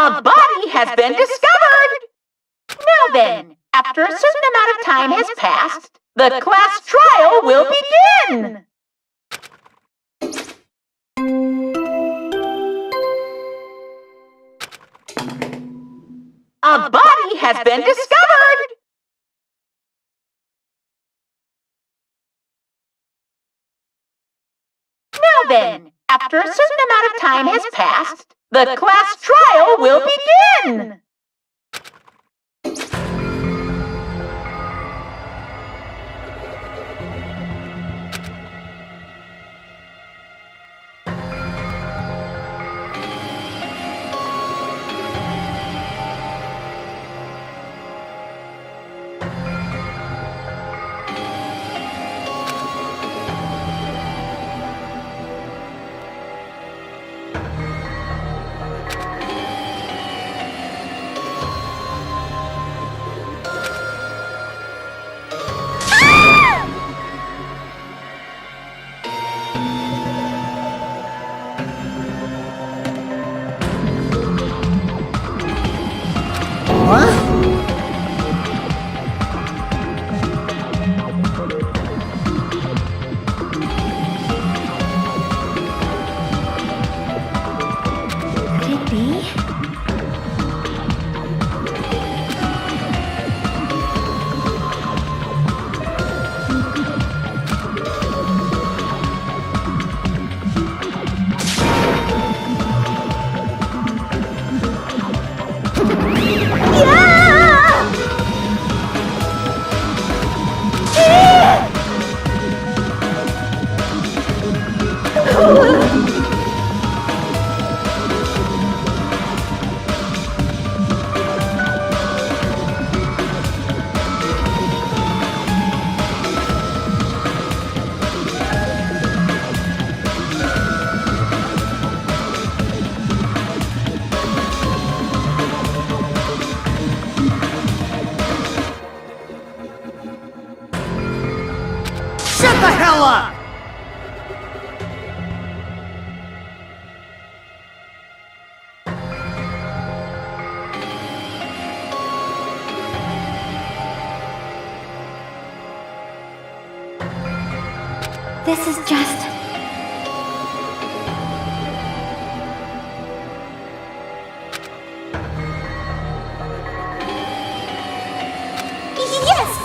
A body has been discovered! Now then, after a certain amount of time has passed, the class trial will begin! A body has been discovered! Now then, after a certain amount of time has passed, the class trial will begin! Shut the hell up! This is just... Yes!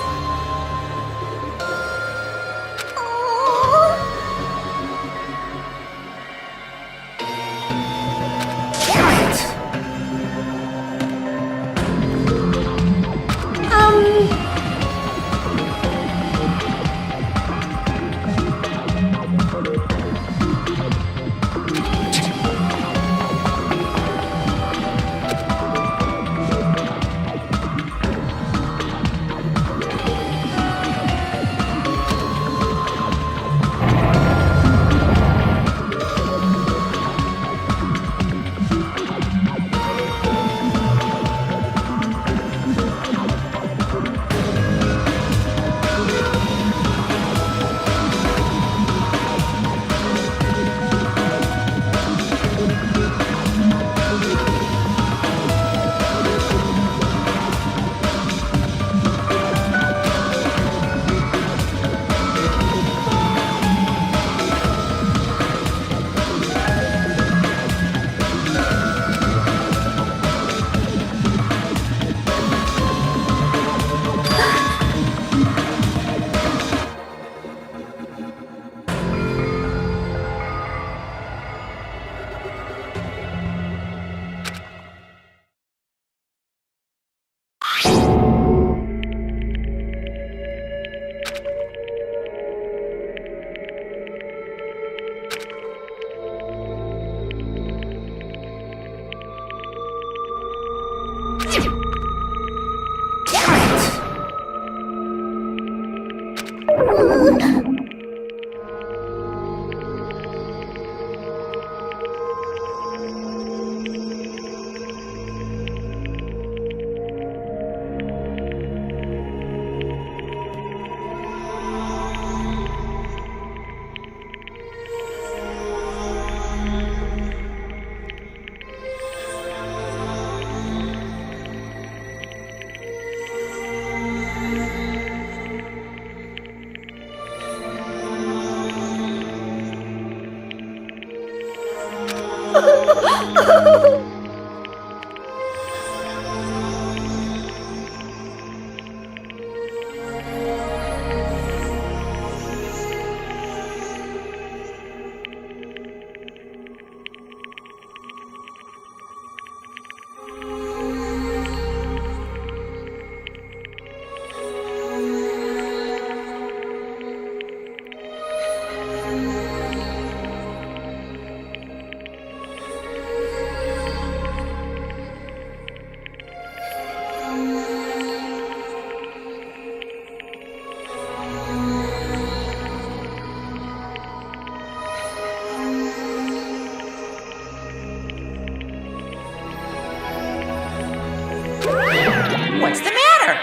What's the matter?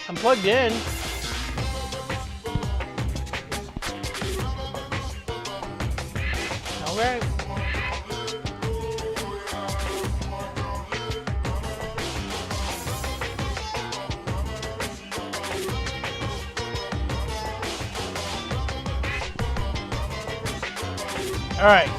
I'm plugged in. Okay. All right.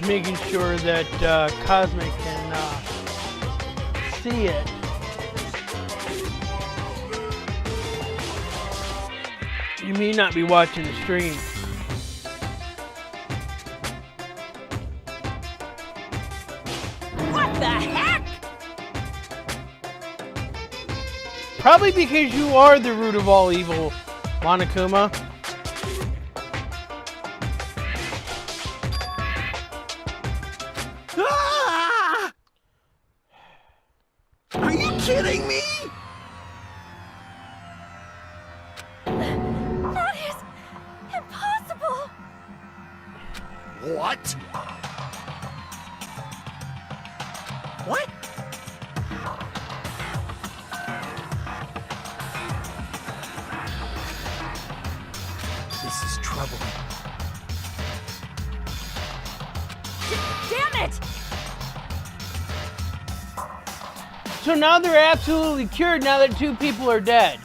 Making sure that Cosmic can see it. You may not be watching the stream. What the heck? Probably because you are the root of all evil, Monokuma. Ah! Are you kidding me? That is impossible! What? What? This is trouble. Damn it! So now they're absolutely cured now that 2 people are dead.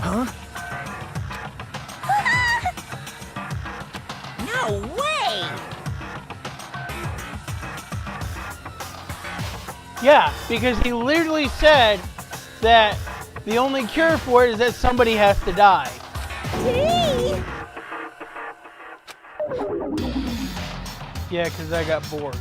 Huh? No way! Yeah, because he literally said that the only cure for it is that somebody has to die. Yeah, because I got bored.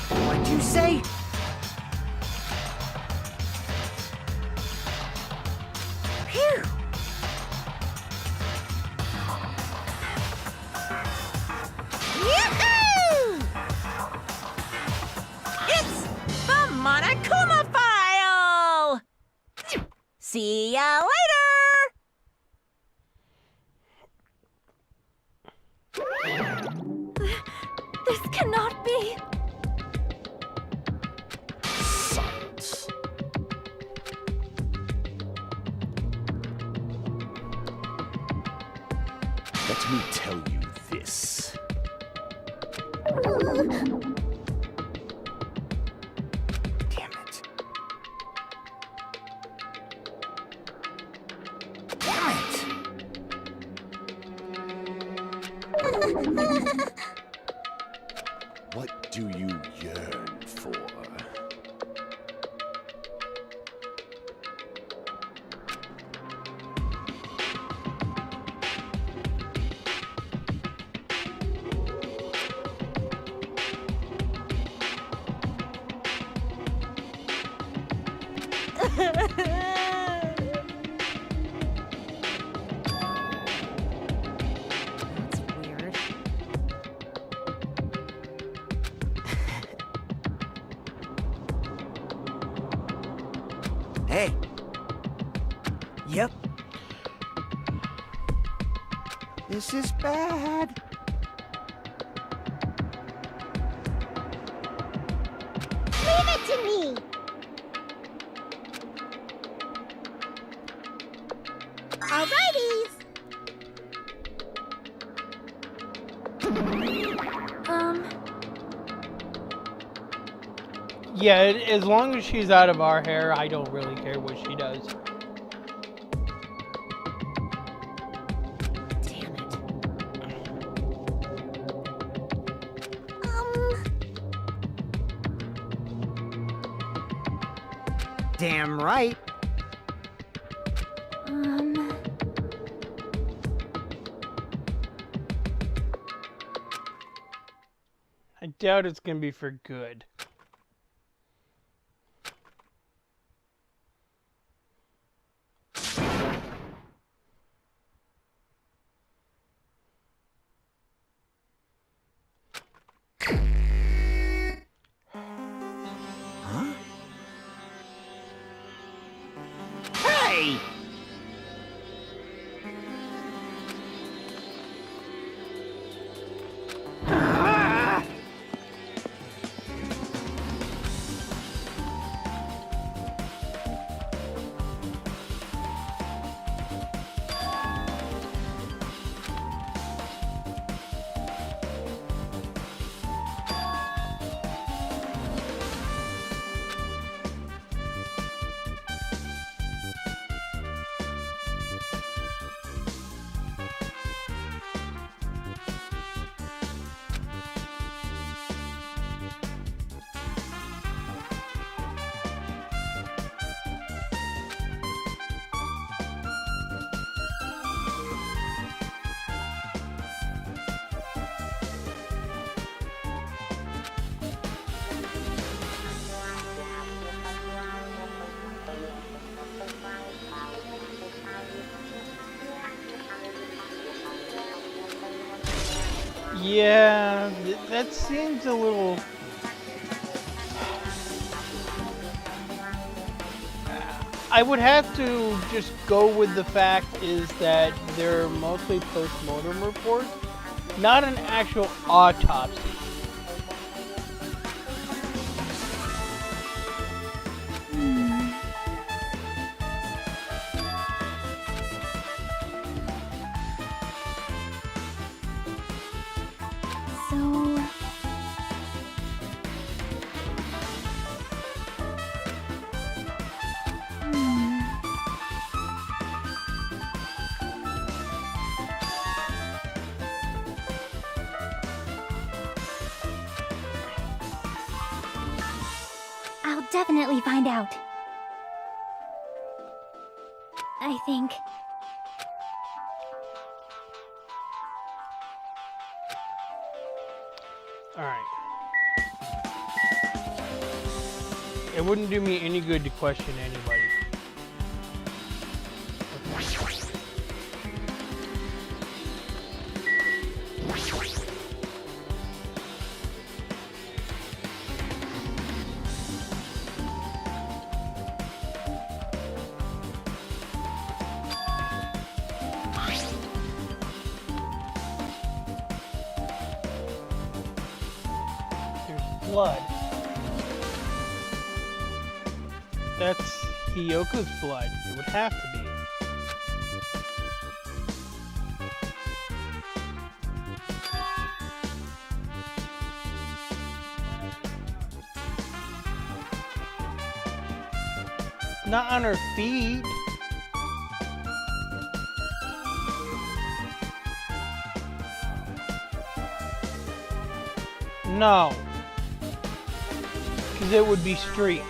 What'd you say? Phew! Yahoo! It's the Monokuma file! See ya later! This cannot be. Silence. Let me tell you this. Damn it. Damn it! What do you yearn for? That's weird. Hey. Yep. This is bad. Leave it to me. Alrighties. Yeah, as long as she's out of our hair, I don't really care what she does. Damn it. Damn right. I doubt it's gonna be for good. Huh? Hey! Ah! Yeah, that seems a little... I would have to just go with the fact is that they're mostly post-mortem reports, not an actual autopsy. So... I'll definitely find out. I think. Alright. It wouldn't do me any good to question anybody. There's blood. That's Hiyoko's blood. It would have to be. Not on her feet. No. Because it would be streaks.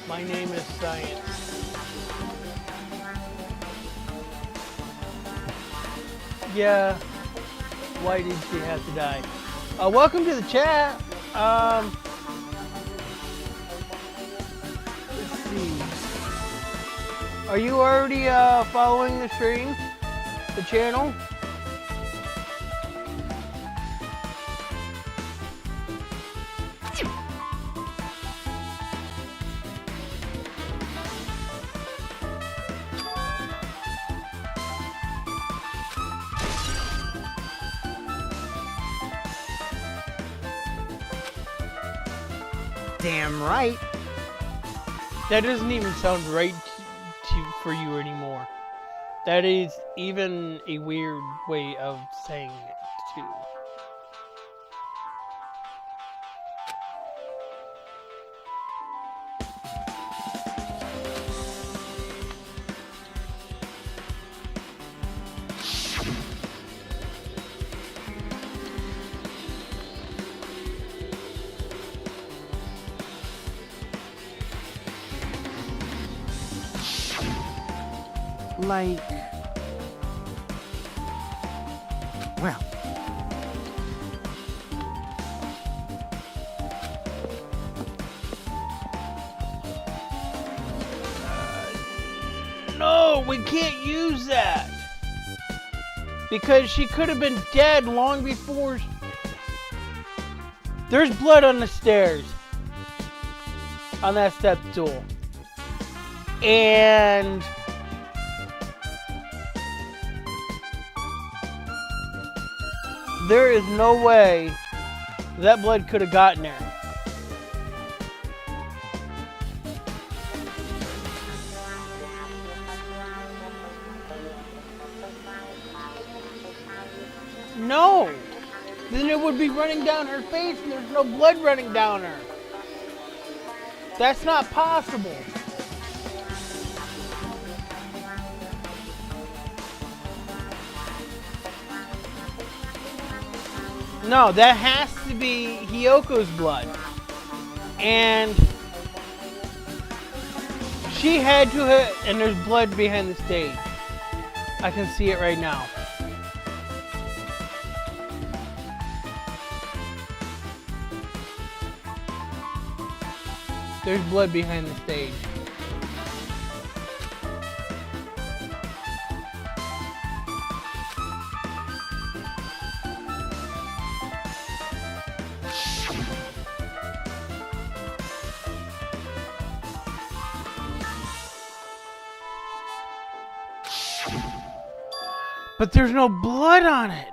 My name is Science. Yeah. Why did she have to die? Welcome to the chat. Let's see. Are you already following the stream? The channel? Damn right. That doesn't even sound right for you anymore. That is even a weird way of saying it, too. Like... Well... No, we can't use that. Because she could have been dead long before... There's blood on the stairs. On that step stool. And... there is no way that blood could have gotten there. No! Then it would be running down her face and there's no blood running down her. That's not possible. No, that has to be Hiyoko's blood. And she had to have, and there's blood behind the stage. I can see it right now. There's blood behind the stage. But there's no blood on it.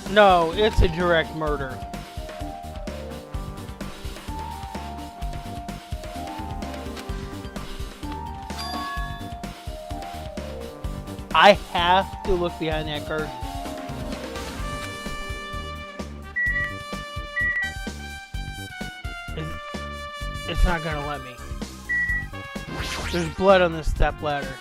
No, it's a direct murder. I have to look behind that curtain. It's not gonna let me. There's blood on this step ladder.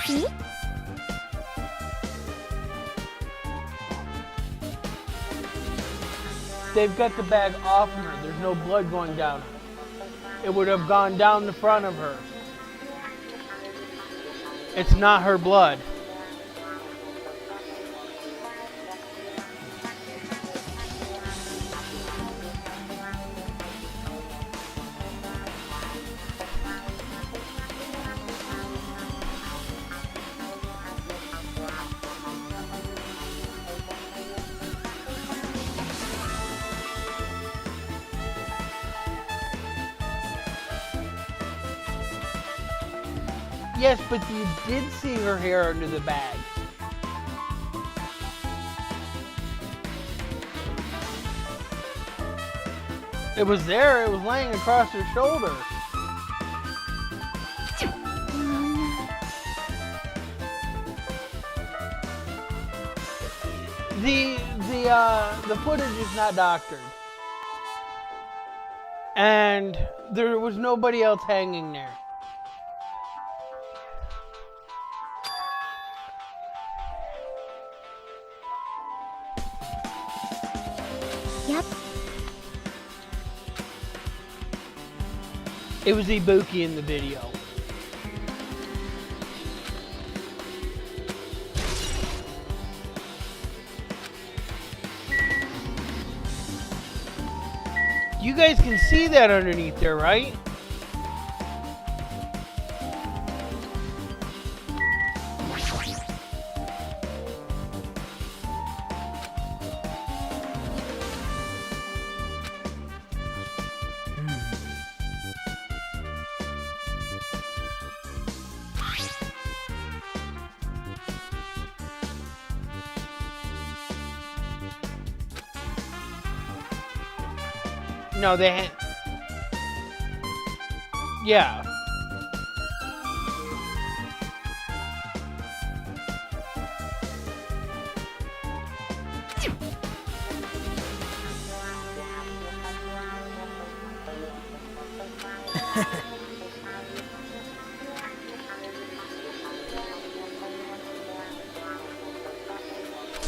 See? They've got the bag off her. There's no blood going down. It would have gone down the front of her. It's not her blood. Yes, but you did see her hair under the bag. It was there, it was laying across her shoulder. The footage is not doctored. And there was nobody else hanging there. Yep. It was Ibuki in the video. You guys can see that underneath there, right? No, they had... Yeah.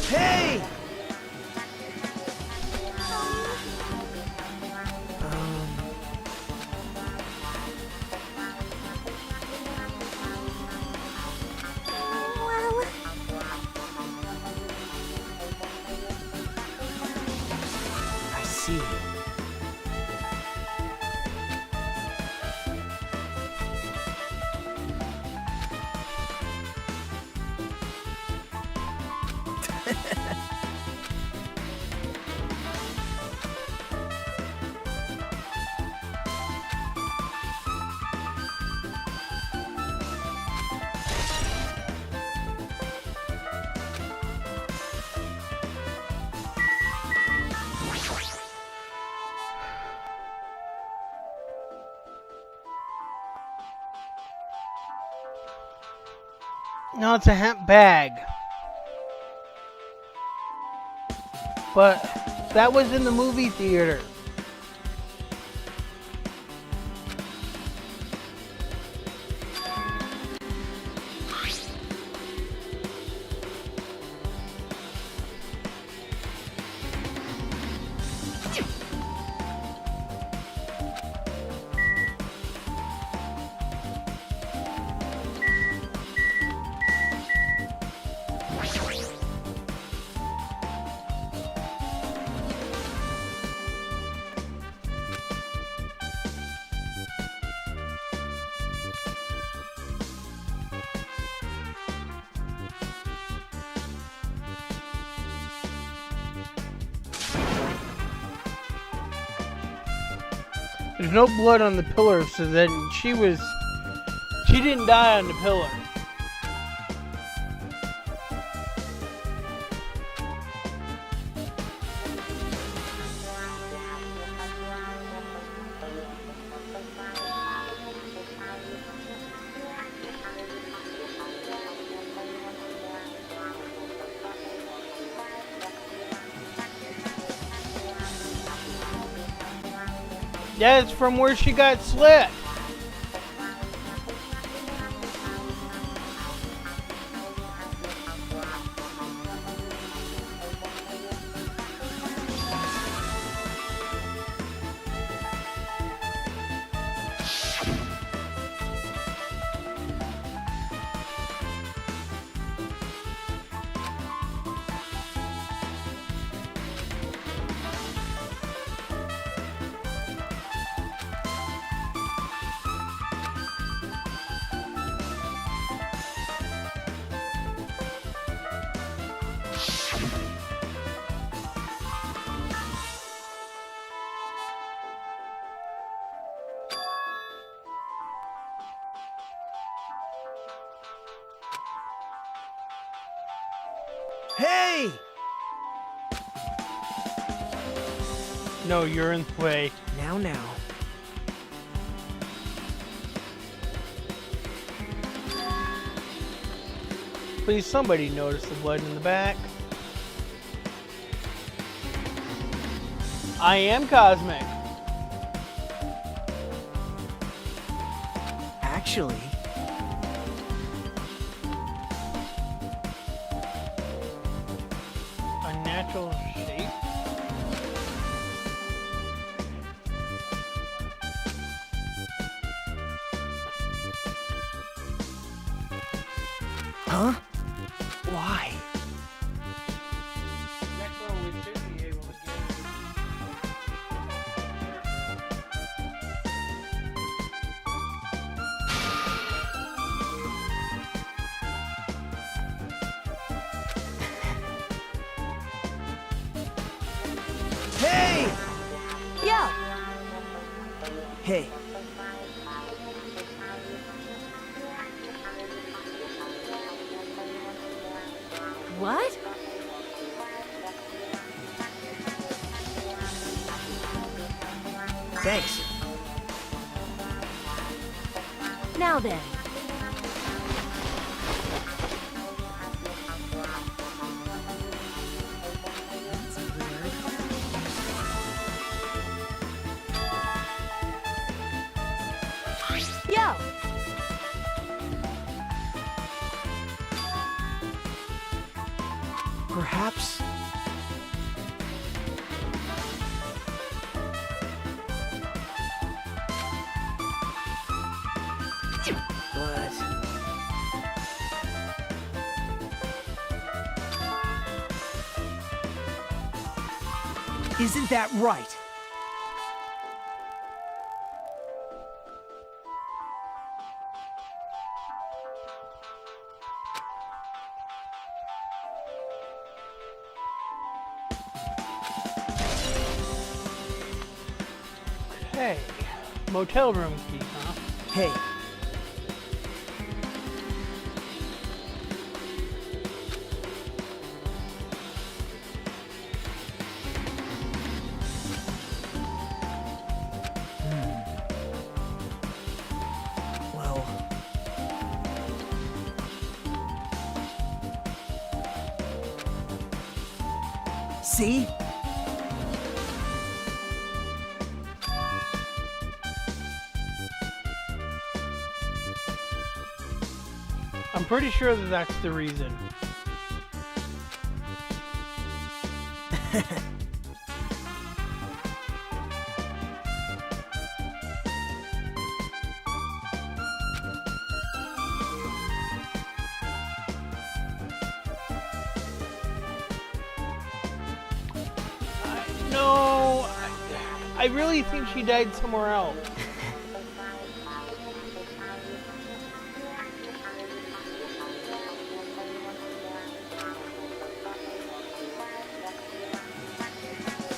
Hey! Well, I see. No, it's a hemp bag. But that was in the movie theater. There's no blood on the pillar, so then she didn't die on the pillar. Yeah, it's from where she got slit. Hey! No, you're in the way. Now. Please, somebody notice the blood in the back. I am Cosmic. Actually, Unnatural shape. huh? Why? Next one we should be able to get. Hey! Yo! Hey, What? thanks. Now then. That's weird. Yo! Perhaps. But isn't that right? Hey, motel room key, huh? Hey, well, see? pretty sure that that's the reason. No, I really think she died somewhere else.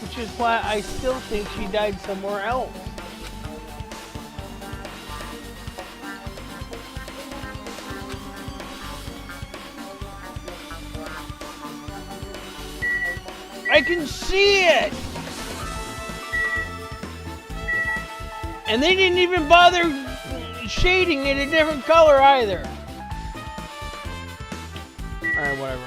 Which is why I still think she died somewhere else. I can see it! And they didn't even bother shading it a different color either. Alright, whatever.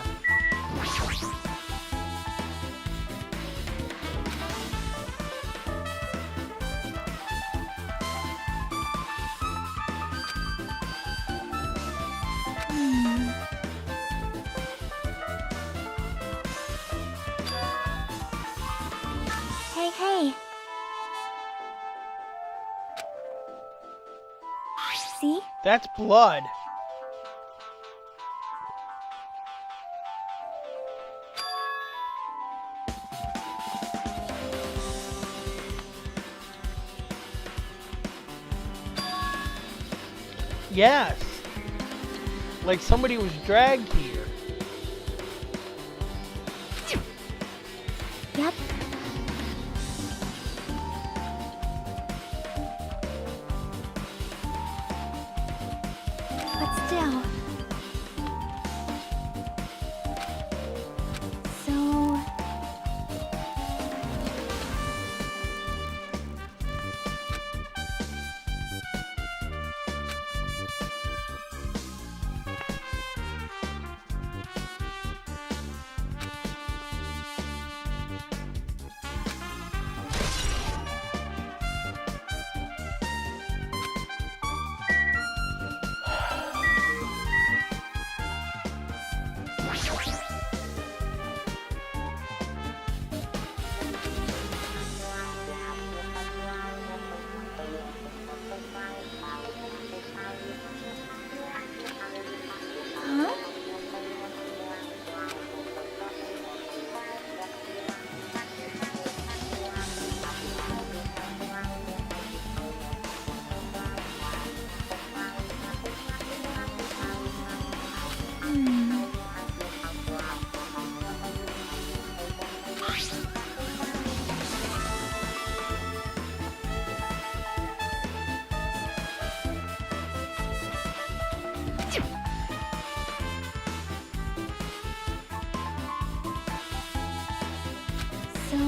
Hey. See? That's blood. Yes. Like somebody was dragged here. Yep. But still. So... Huh? So...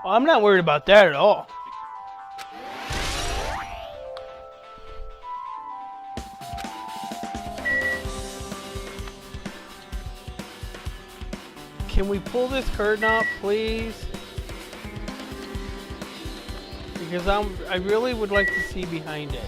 Well, I'm not worried about that at all. Can we pull this curtain up, please? Because I really would like to see behind it.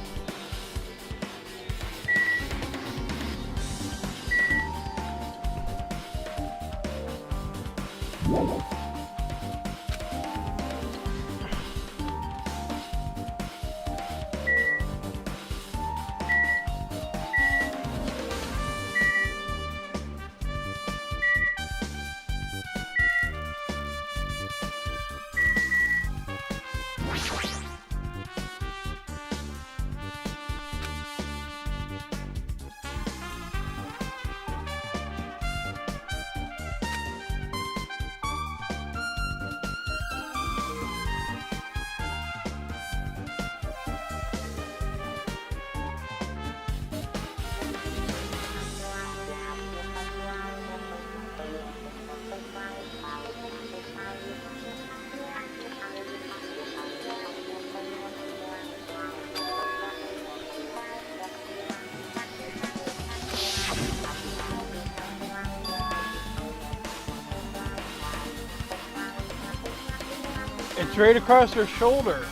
Straight across her shoulder.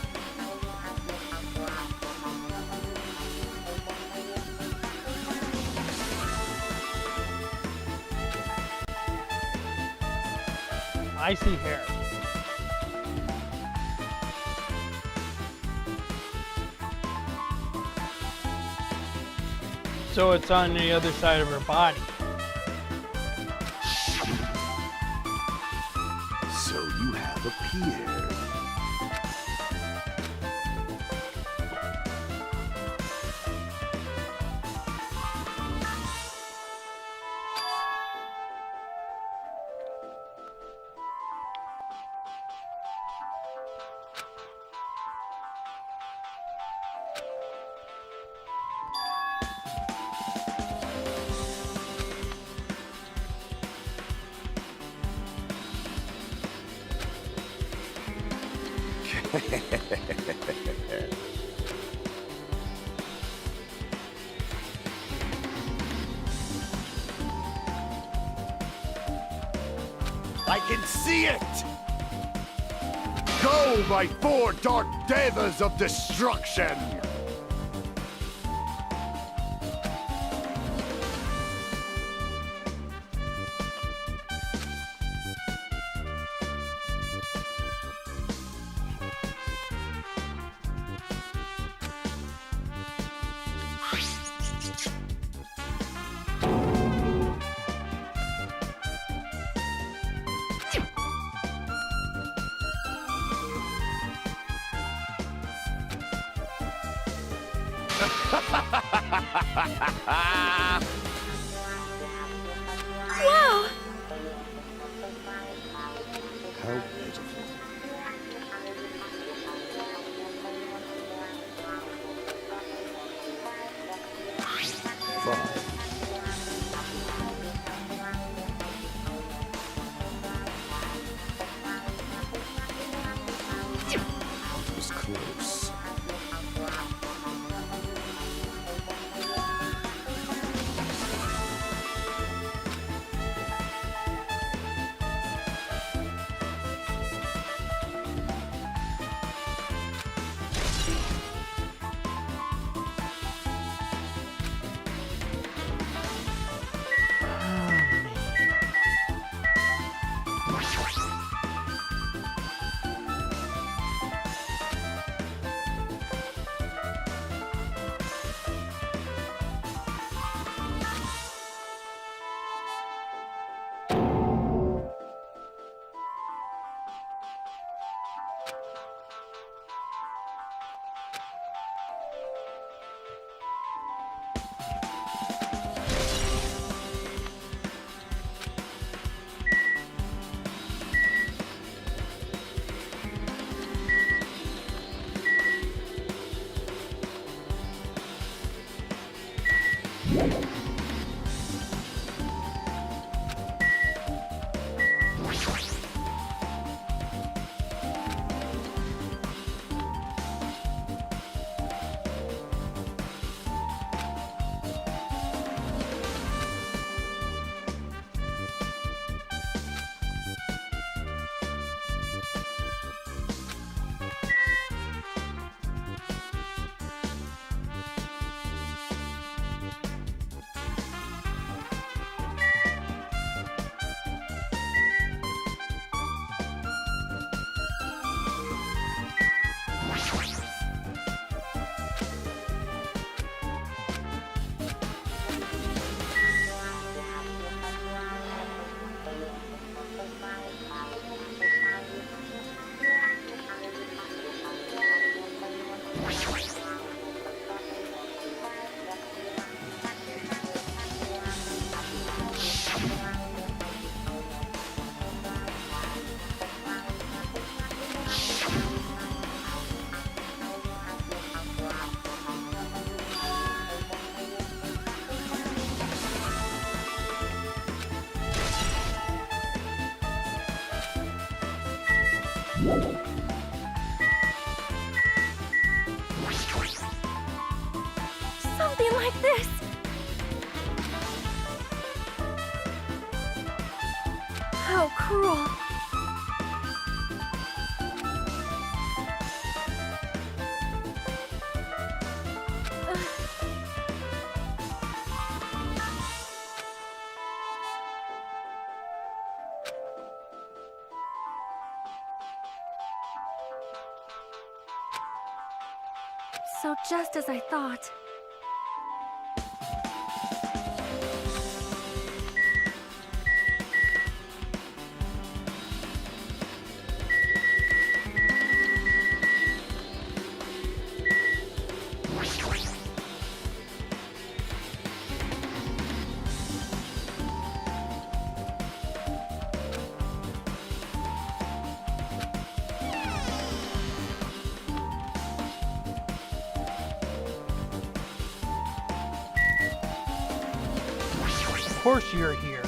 I see hair. So it's on the other side of her body. So you have appeared. I can see it! Go, my four dark devas of destruction! Wow! How pitiful. Five. It was close. Something like this. How cruel. So just as I thought. Of course you're here.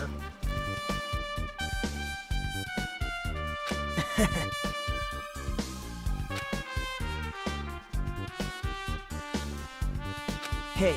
Hey.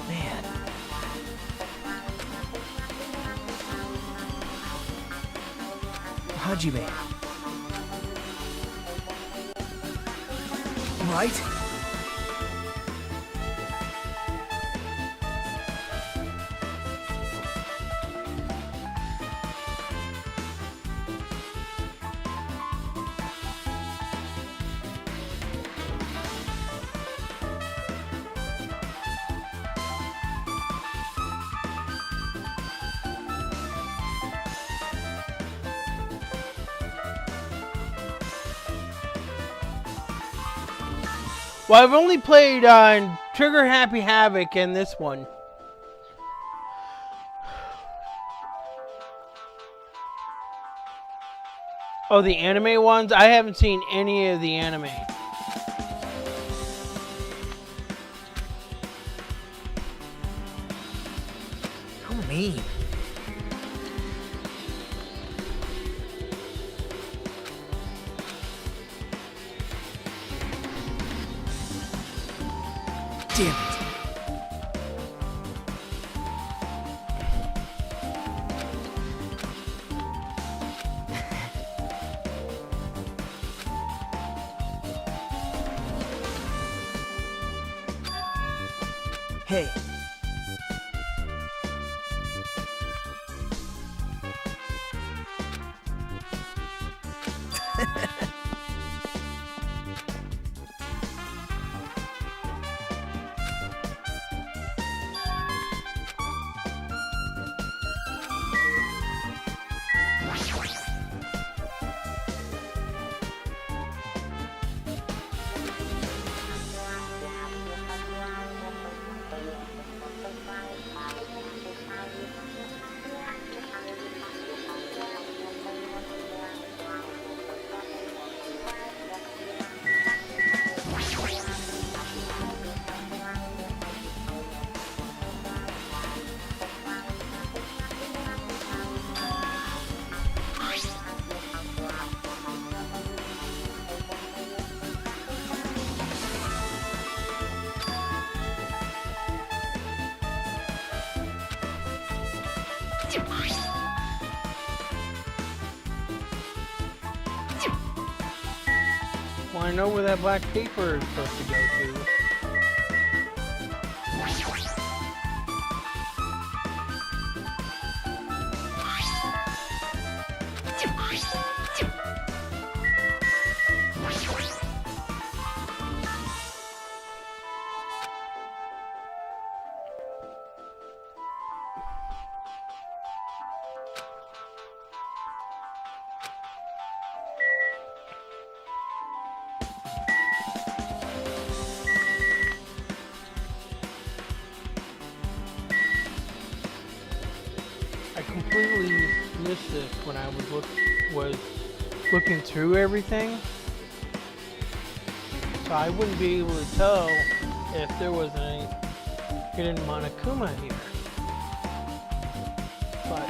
Man. Hajime. Right? Well, I've only played Trigger Happy Havoc and this one. Oh, the anime ones? I haven't seen any of the anime. How mean. Damn it. Hey. Well, I know where that black paper is supposed to go to. I completely missed this when I was looking through everything, so I wouldn't be able to tell if there was any hidden Monokuma here. But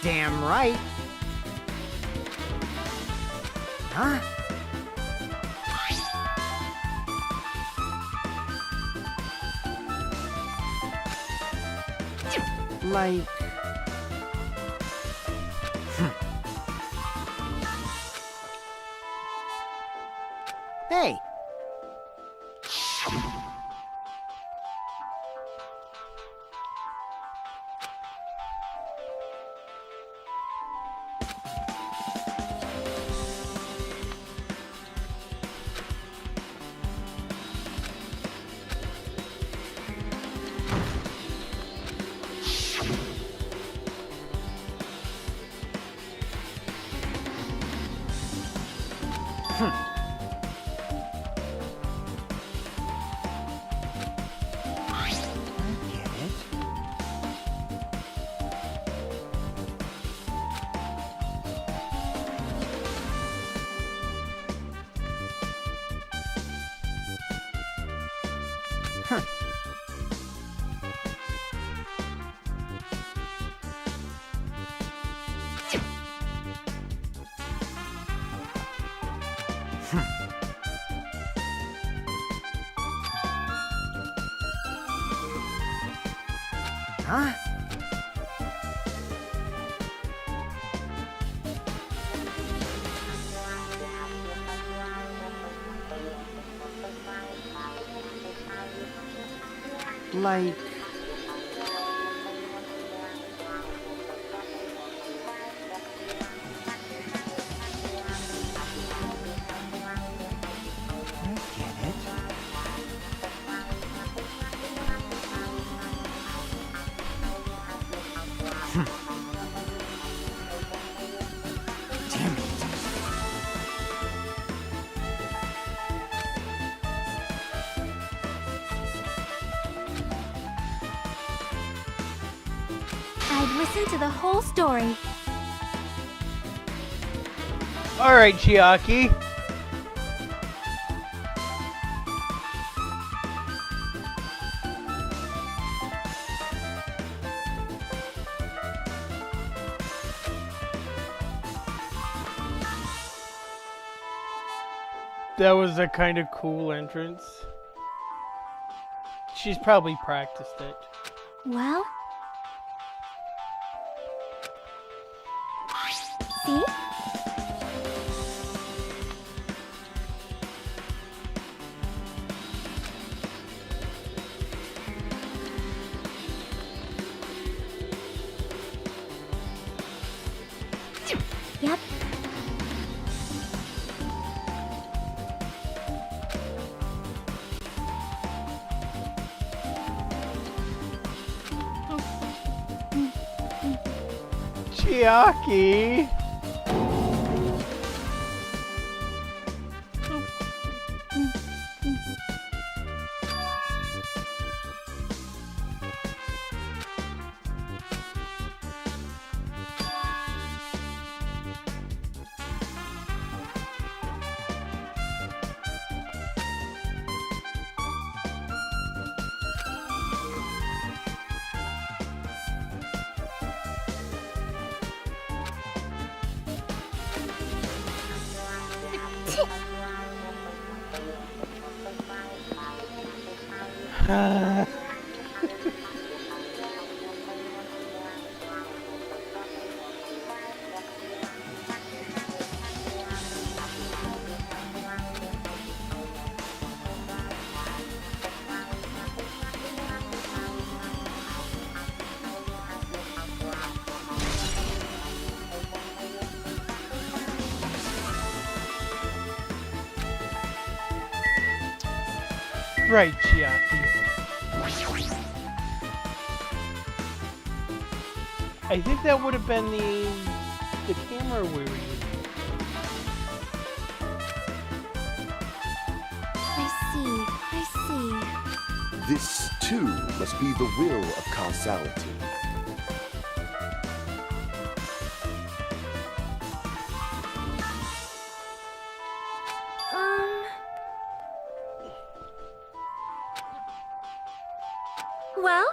Damn right. Huh? Like... Hey! Huh? Like... I get it. Damn it. I'd listen to the whole story. Alright, Chiaki. That was a kind of cool entrance. She's probably practiced it. Well? See? Yep. Chiaki! right, Chiaki. I think that would have been the camera we were using. I see. This, too, must be the will of causality. Well?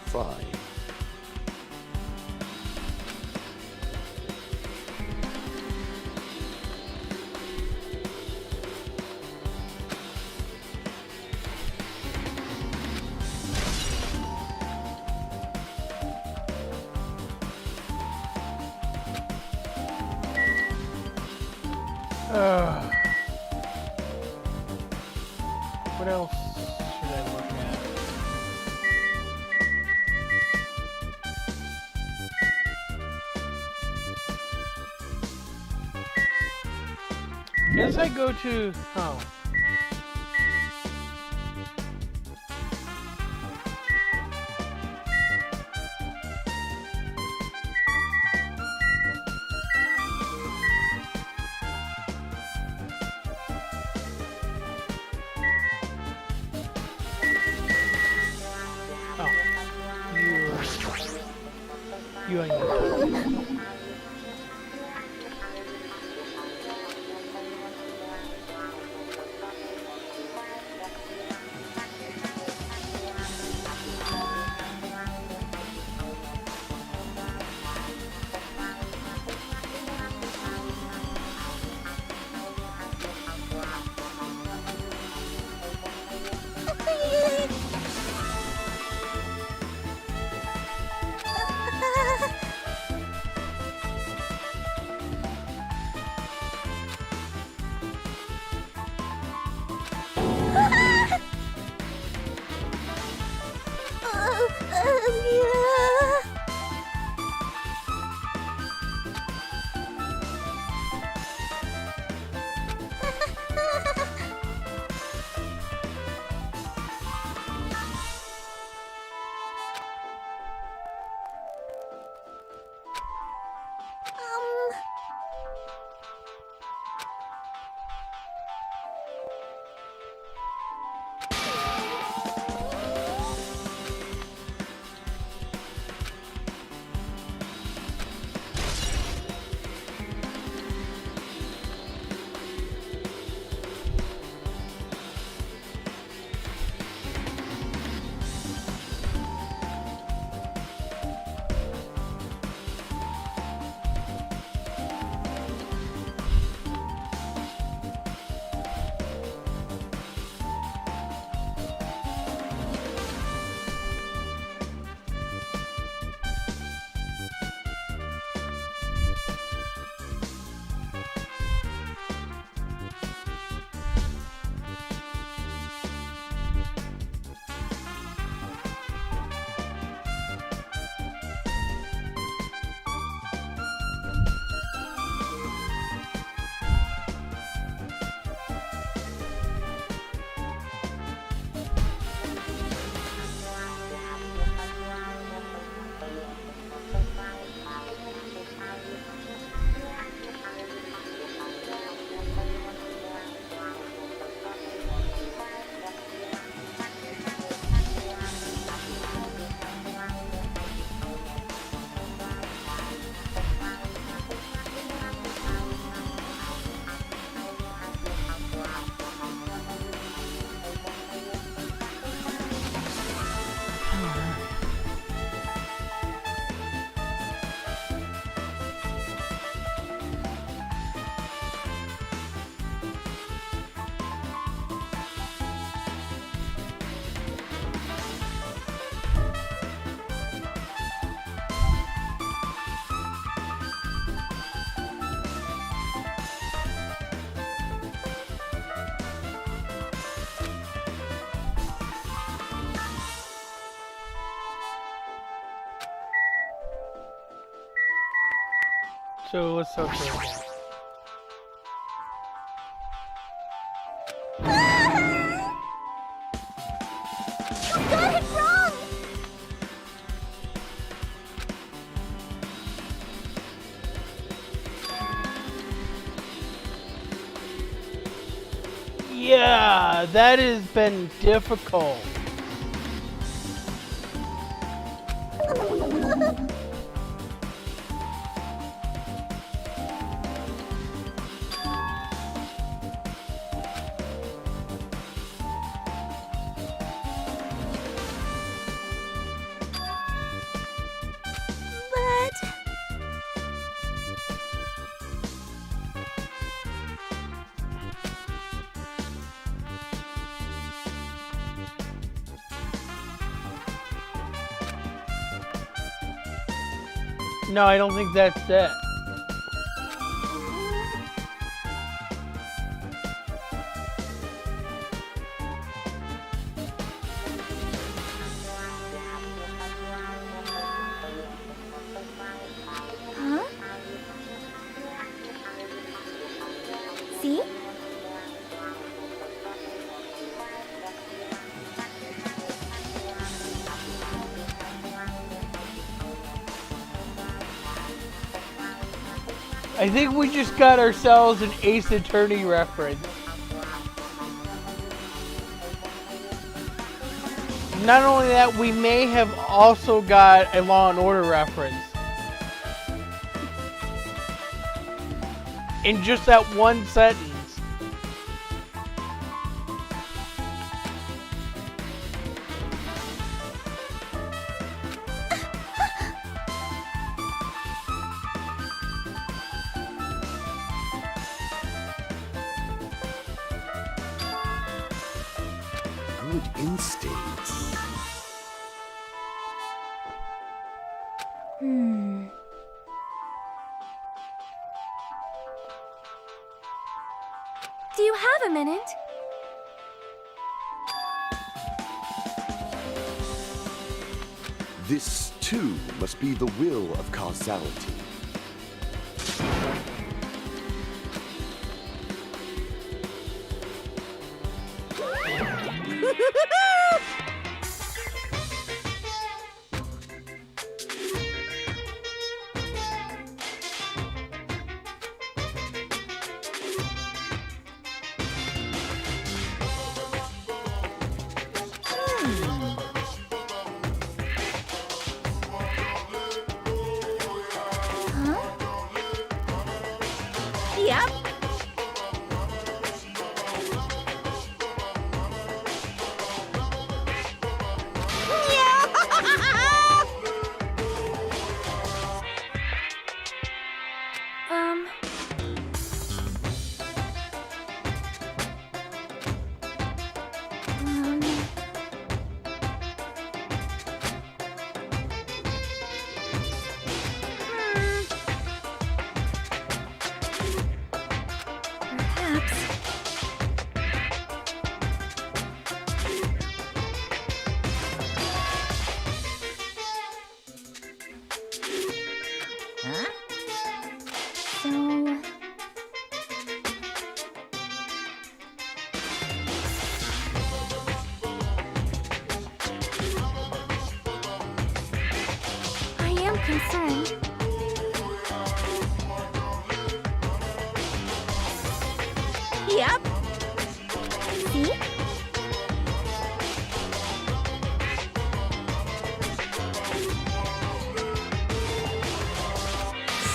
Fine. What else should I look at? Guess I go to... Oh. You and you. So let's start there again. You got it wrong! Yeah, that has been difficult. But... No, I don't think that's it. Huh? See? I think we just got ourselves an Ace Attorney reference. Not only that, we may have also got a Law and Order reference. In just that one sentence. Good instincts. Do you have a minute? This, too, must be the will of causality. Yep. Um. Perhaps. Huh? So... I am concerned. Yep. See?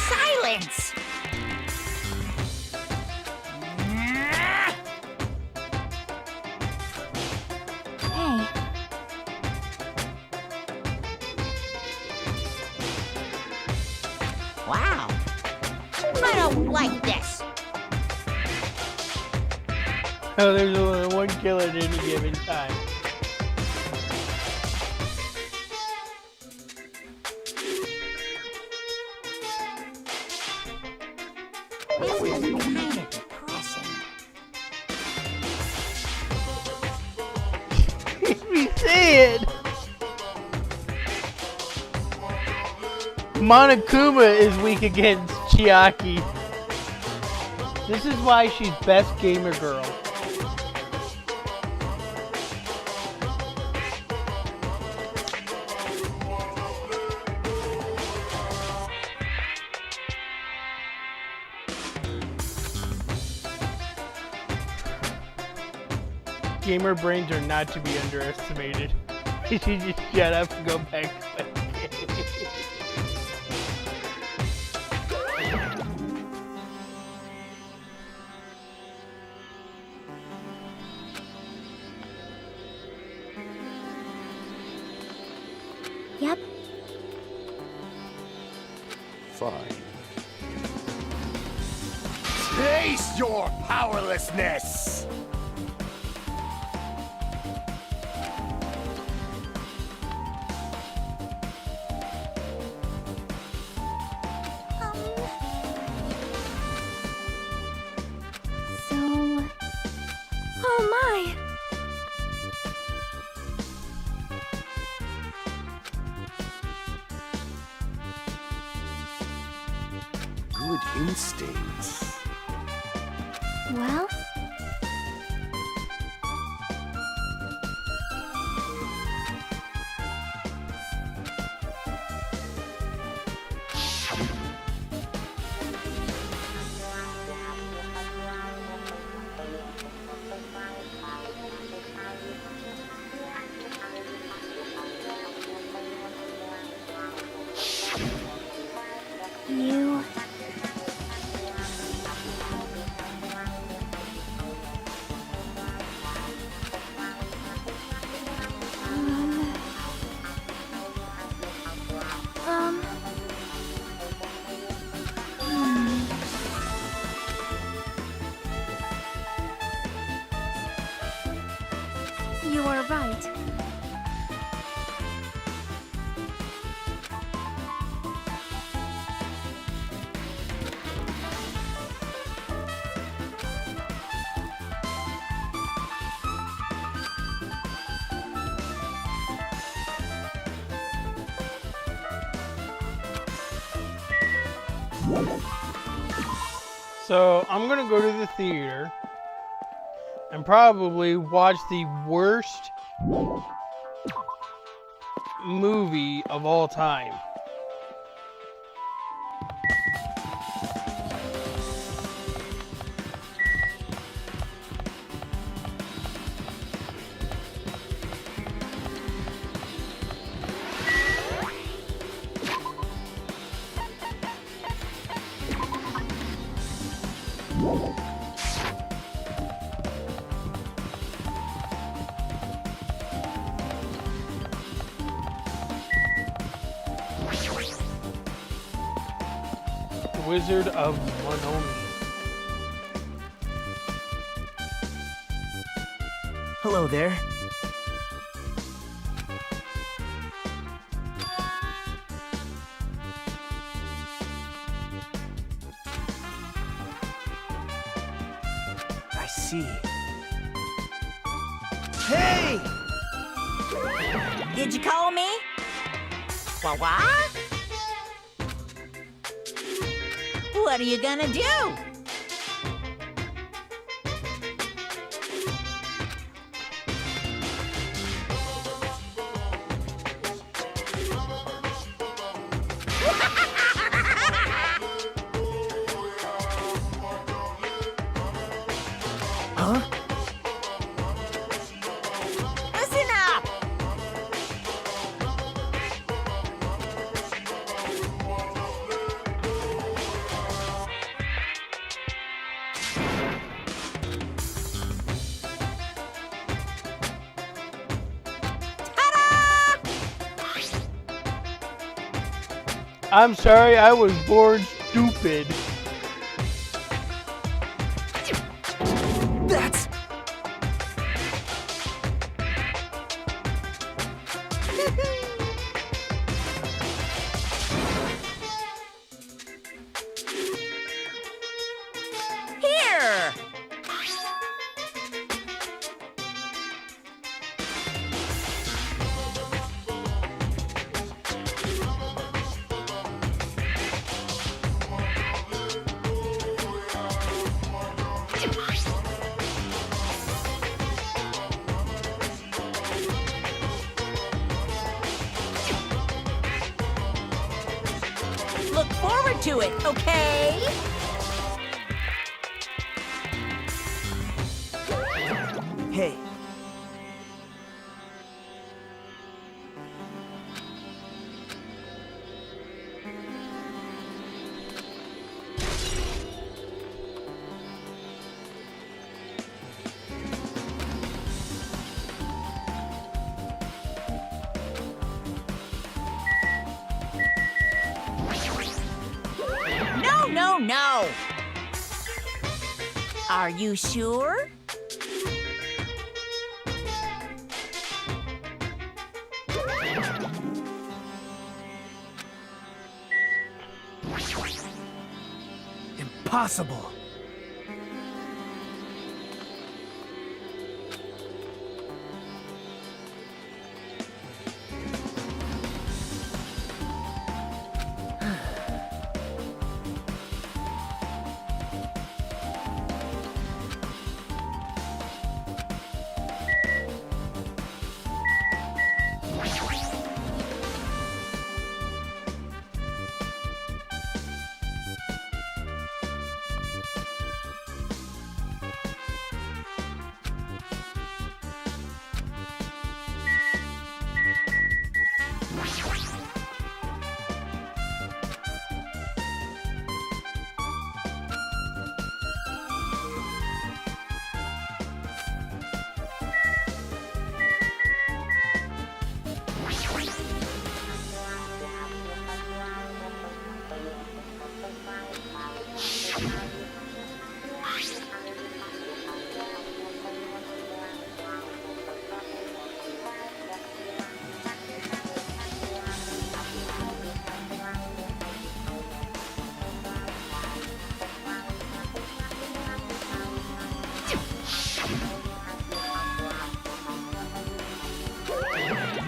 Silence! Hey. Wow. I don't like this. Oh, there's only one killer at any given time. This is kind of depressing. We see it! Monokuma is weak against Chiaki. This is why she's best gamer girl. Gamer brains are not to be underestimated. You should just shut up and go back to the game. Yep. Fine. Taste your powerlessness! Oh my! Good instincts. Well, you... You are right. So I'm gonna go to the theater and probably watch the worst movie of all time. Wizard of Monomi. Hello there. I see. Hey! Did you call me? What? What are you gonna do? Huh? Listen up! I'm sorry, I was born stupid. That's... Here! get to it, okay? Hey. No, no, no! Are you sure? Impossible.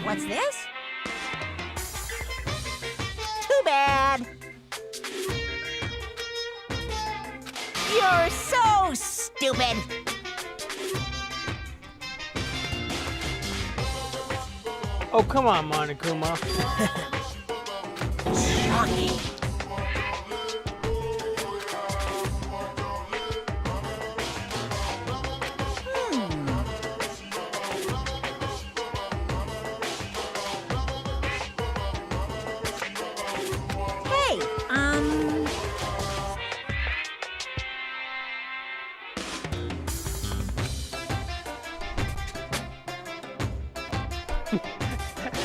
What's this? Too bad. You're so stupid. Oh, come on, Monokuma. Shocking.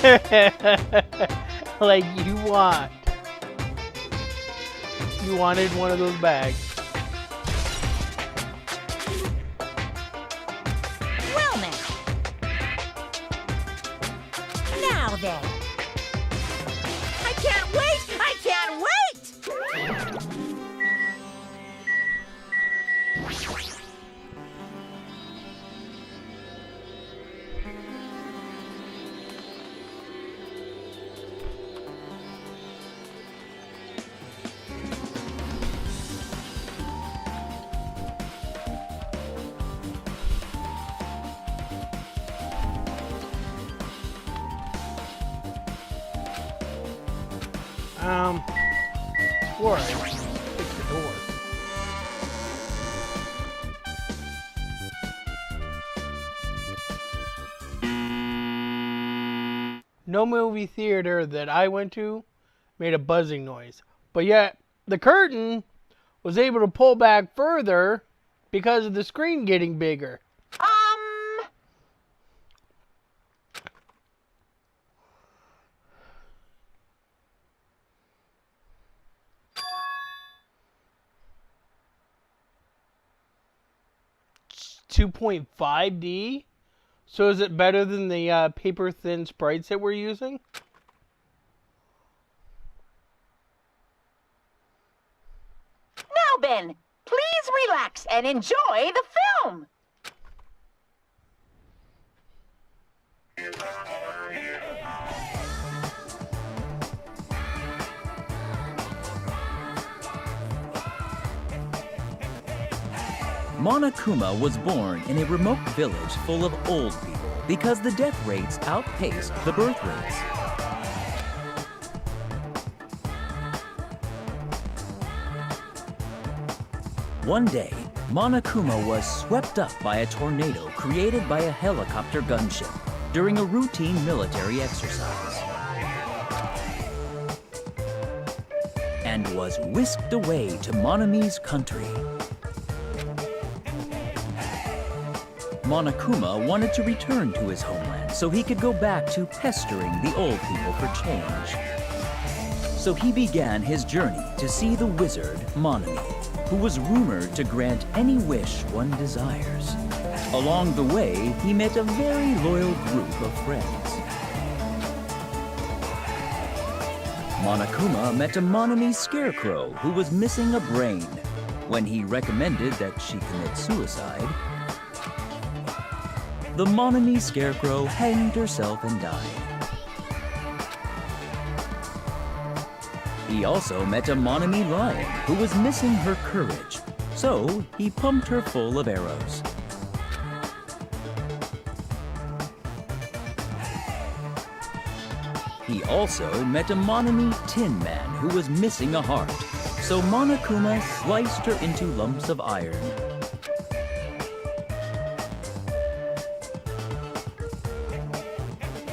Hey, Like you want. You wanted one of those bags. well now. Now then. I can't wait! I can't wait! Swore I fixed the door. No movie theater that I went to made a buzzing noise, but yet the curtain was able to pull back further because of the screen getting bigger. 2.5D? So is it better than the paper thin sprites that we're using? Now, Ben, please relax and enjoy the film. Monokuma was born in a remote village full of old people because the death rates outpaced the birth rates. One day, Monokuma was swept up by a tornado created by a helicopter gunship during a routine military exercise, and was whisked away to Monami's country. Monokuma wanted to return to his homeland so he could go back to pestering the old people for change. So he began his journey to see the wizard, Monami, who was rumored to grant any wish one desires. Along the way, he met a very loyal group of friends. Monokuma met a Monami scarecrow who was missing a brain. When he recommended that she commit suicide, the Monami scarecrow hanged herself and died. He also met a Monami lion who was missing her courage, so he pumped her full of arrows. He also met a Monami tin man who was missing a heart, so Monokuma sliced her into lumps of iron.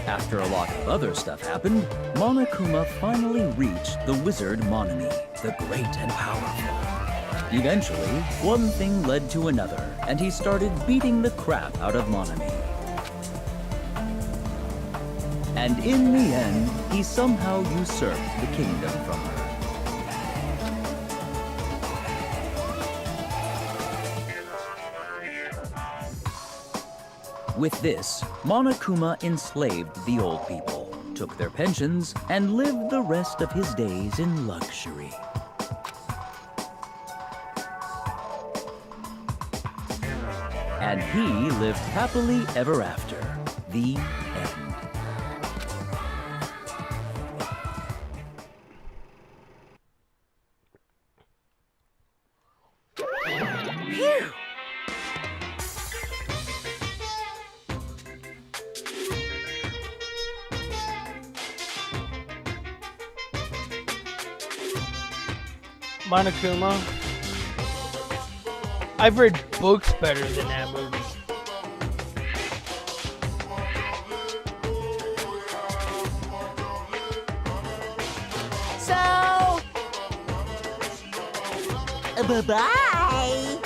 After a lot of other stuff happened, Monokuma finally reached the wizard Monami, the great and powerful. Eventually, one thing led to another, and he started beating the crap out of Monami. And in the end, he somehow usurped the kingdom from her. With this, Monokuma enslaved the old people, took their pensions, and lived the rest of his days in luxury. And he lived happily ever after. The end. Phew! Monokuma. I've read books better than that movie. So, bye-bye.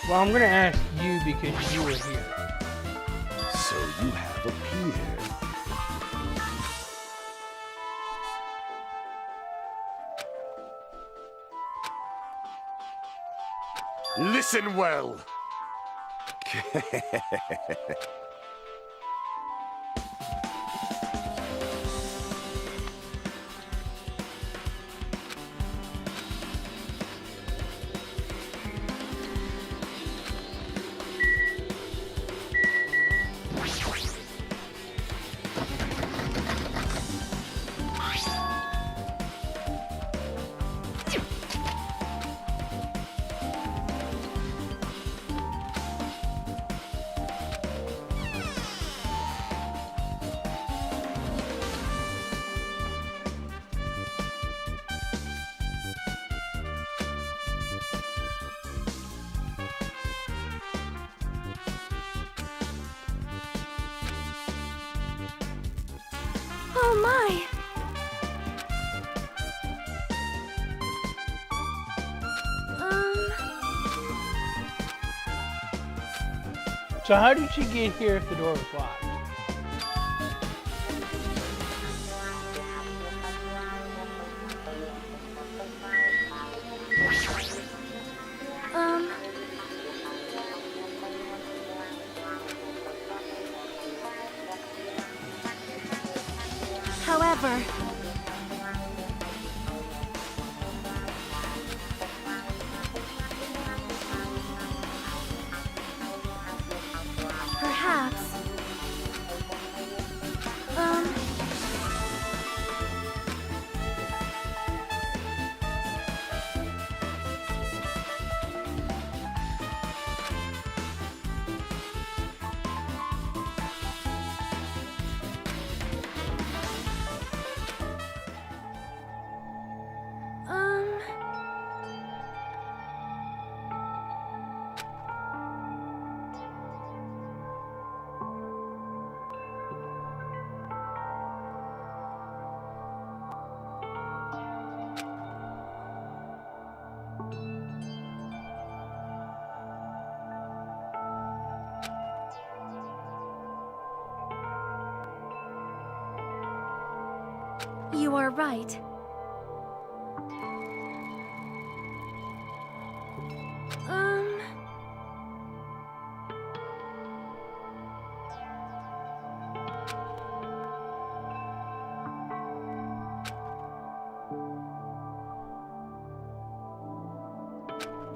Well, I'm gonna ask you because you were here. So you have appeared. Listen well. Oh my! So how did she get here if the door was locked? However, perhaps, you are right.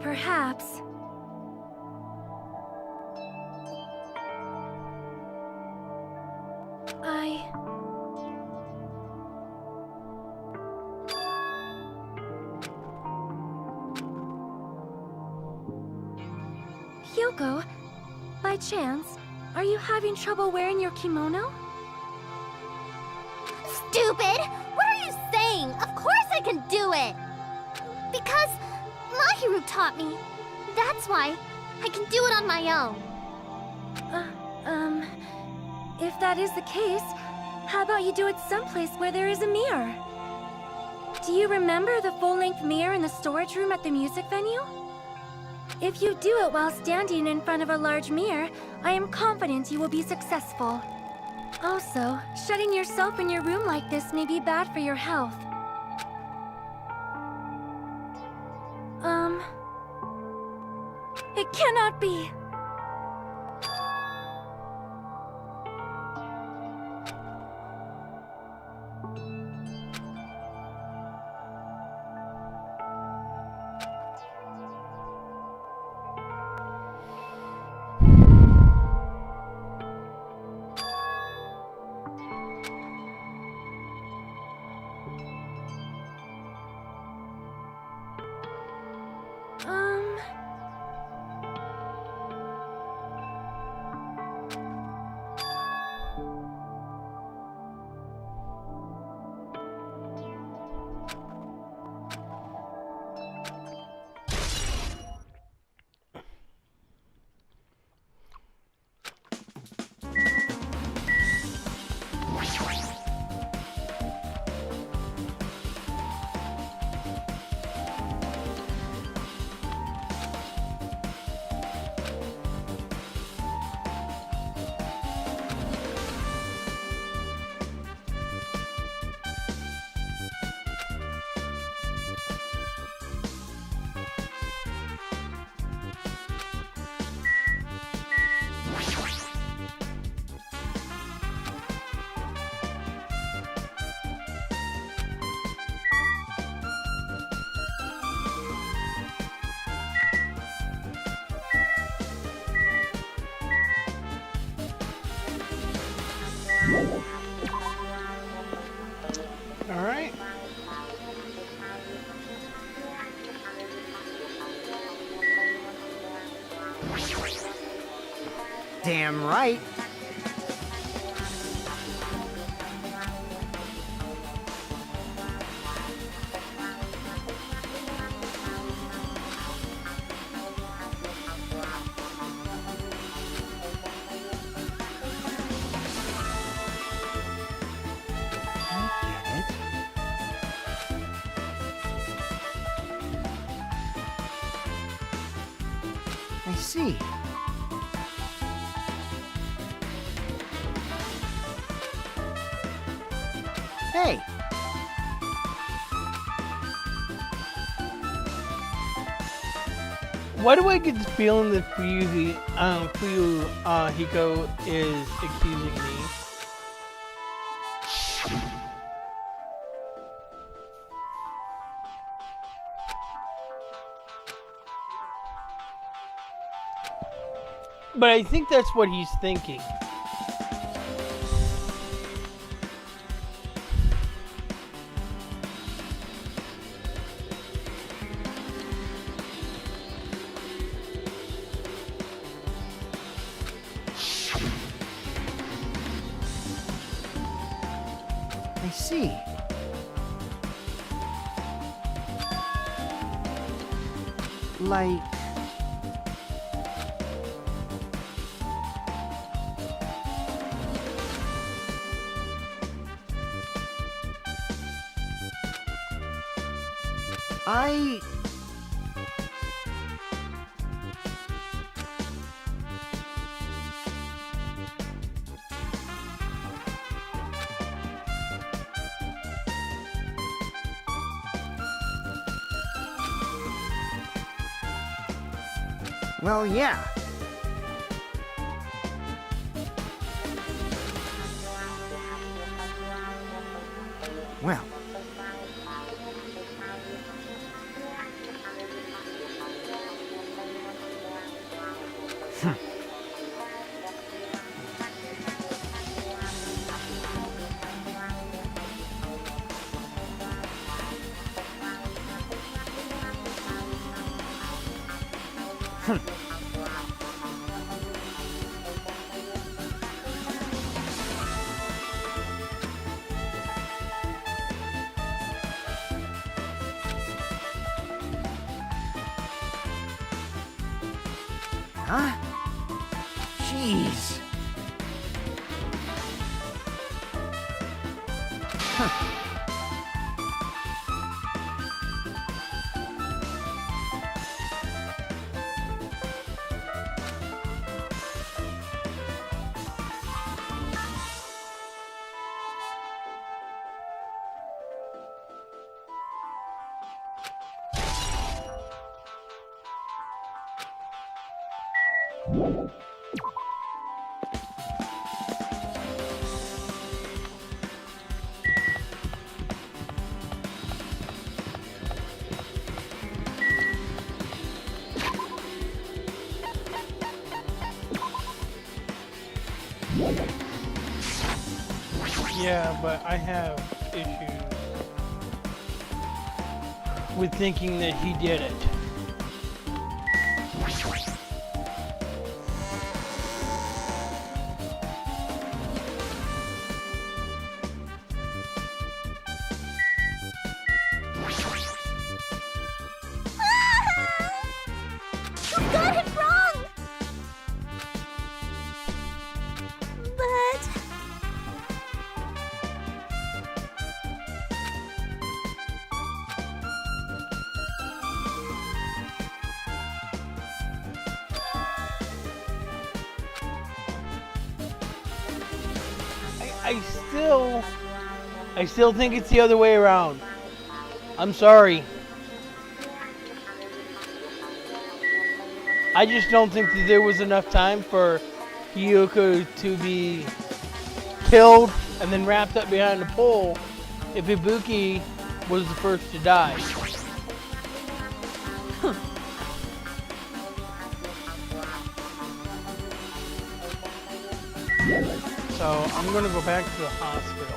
Perhaps. Hyoko, by chance, are you having trouble wearing your kimono? Stupid! What are you saying? Of course I can do it! Because Mahiru taught me. That's why I can do it on my own. If that is the case, how about you do it someplace where there is a mirror? Do you remember the full-length mirror in the storage room at the music venue? If you do it while standing in front of a large mirror, I am confident you will be successful. Also, shutting yourself in your room like this may be bad for your health. It cannot be! Alright. Damn right. see. Hey, Why do I get this feeling that Hiko is accusing me? But I think that's what he's thinking. I see. Like... I... Well, yeah. Well. Huh? Jeez. Huh. Yeah, but I have issues with thinking that he did it. You got it wrong! But... I still think it's the other way around. I'm sorry. I just don't think that there was enough time for Hyuko to be killed and then wrapped up behind a pole if Ibuki was the first to die. So I'm gonna go back to the hospital.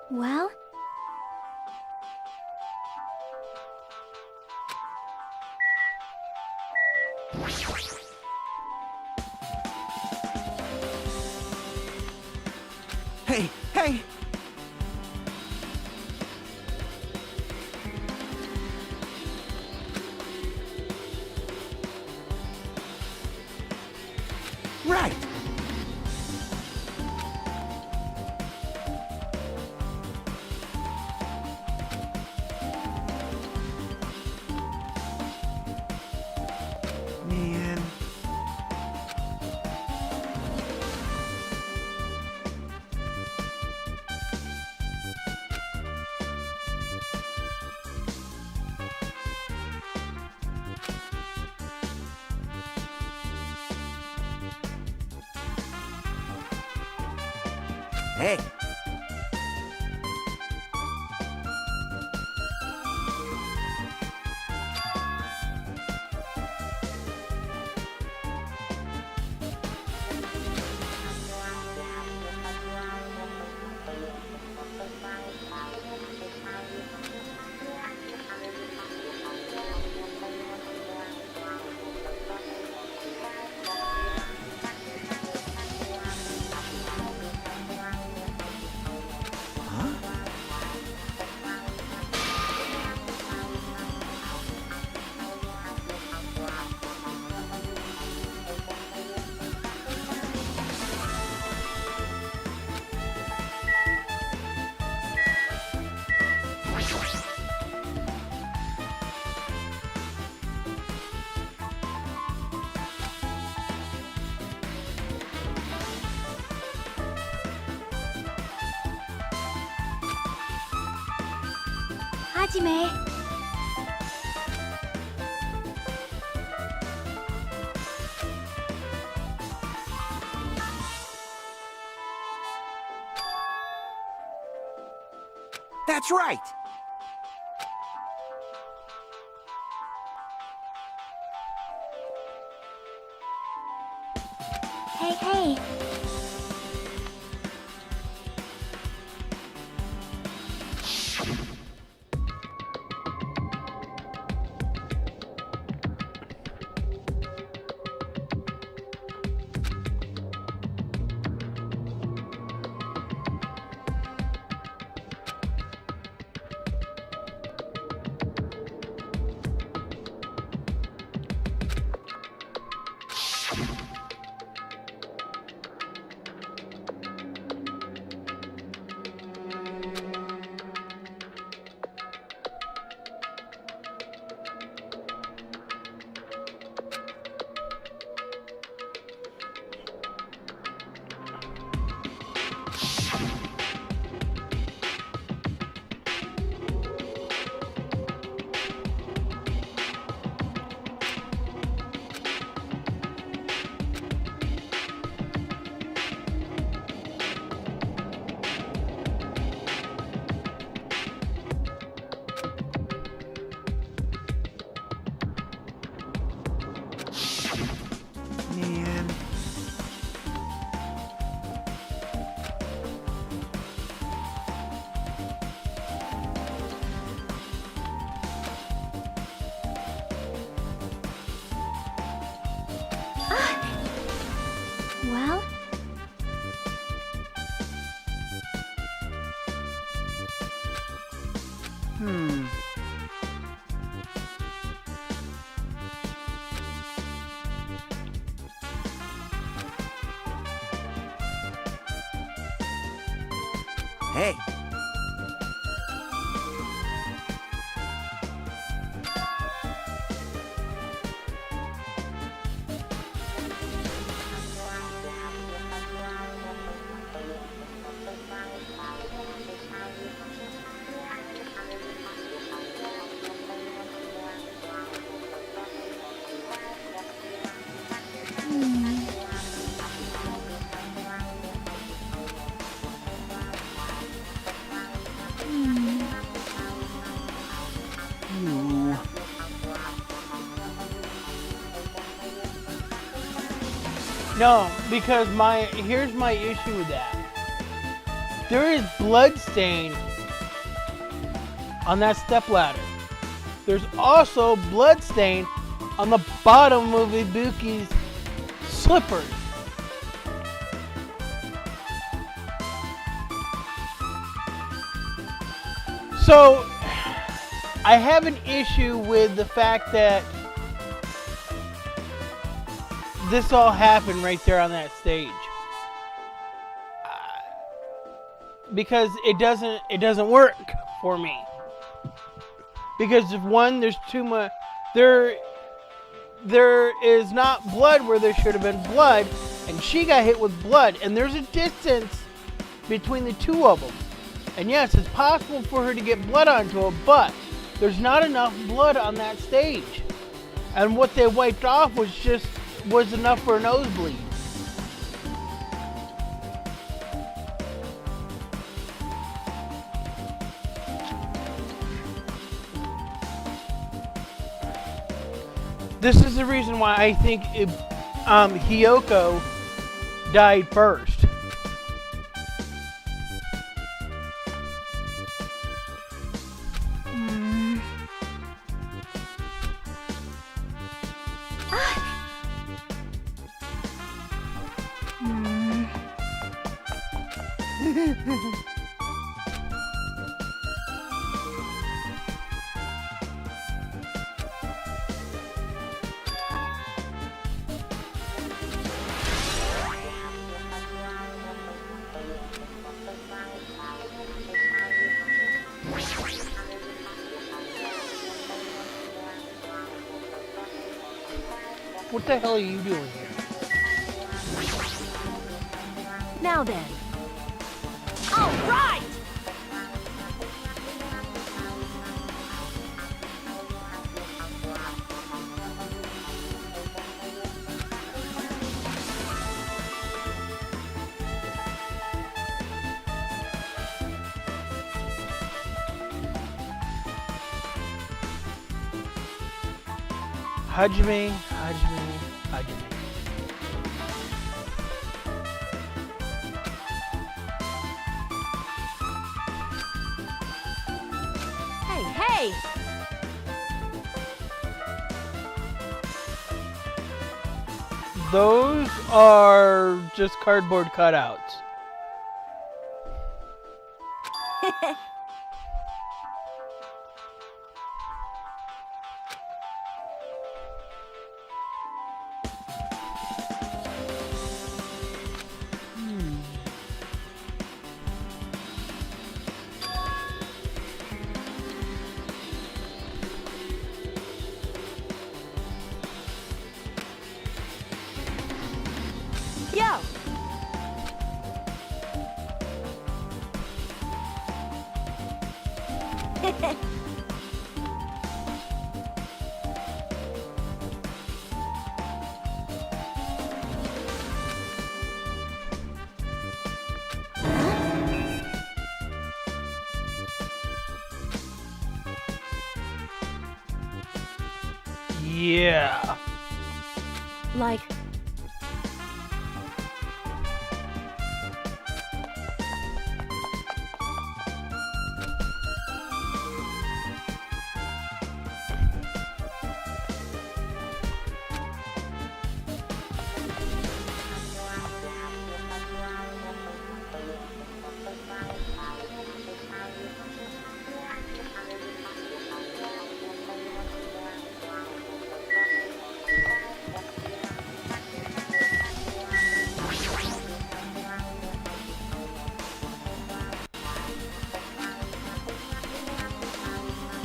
Well? Hey. Hajime. That's right. Hey, hey. Man. Well? Hey. No, because here's my issue with that. There is blood stain on that stepladder. There's also blood stain on the bottom of Ibuki's slippers. So I have an issue with the fact that this all happened right there on that stage, because it doesn't work for me. Because if one, there's too much. There is not blood where there should have been blood, and she got hit with blood, and there's a distance between the two of them. And yes, it's possible for her to get blood onto her, but there's not enough blood on that stage. And what they wiped off was enough for a nosebleed. This is the reason why I think Hiyoko died first. What the hell are you doing here? Now then. All right! Hajime. Hey! Those are just cardboard cutouts. Yo! Yeah. Like,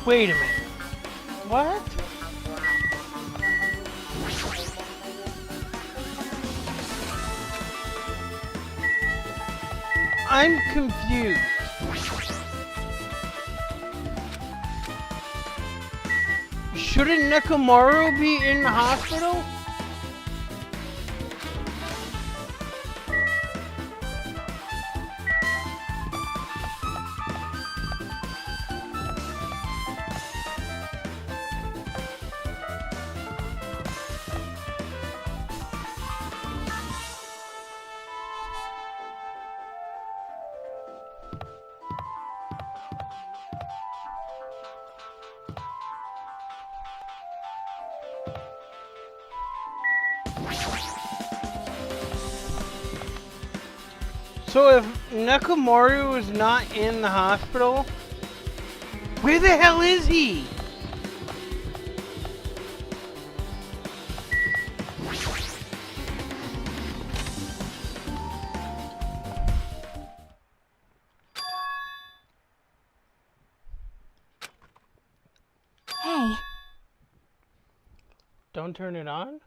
Wait a minute. What? I'm confused. Shouldn't Nekomaru be in the hospital? So if Nekomaru is not in the hospital, where the hell is he? hey. Don't turn it on?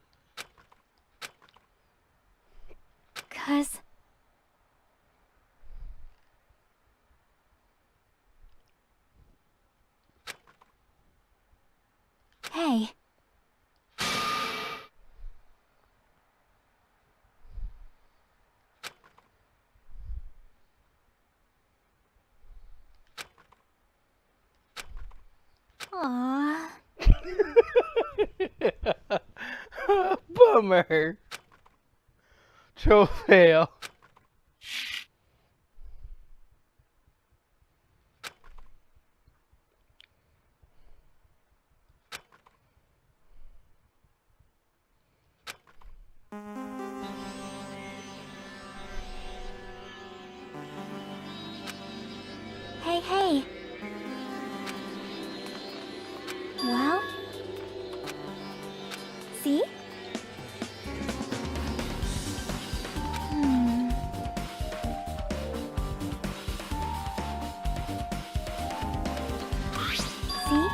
'Cause... Hey. Aww. Bummer. Fail. Hey, hey. Well? See? See?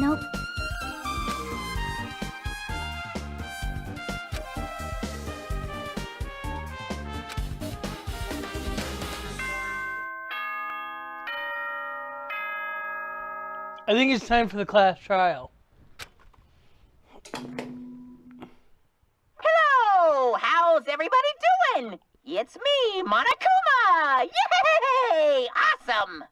Nope. I think it's time for the class trial. Hello! How's everybody doing? It's me, Monokuma! Yay! Awesome!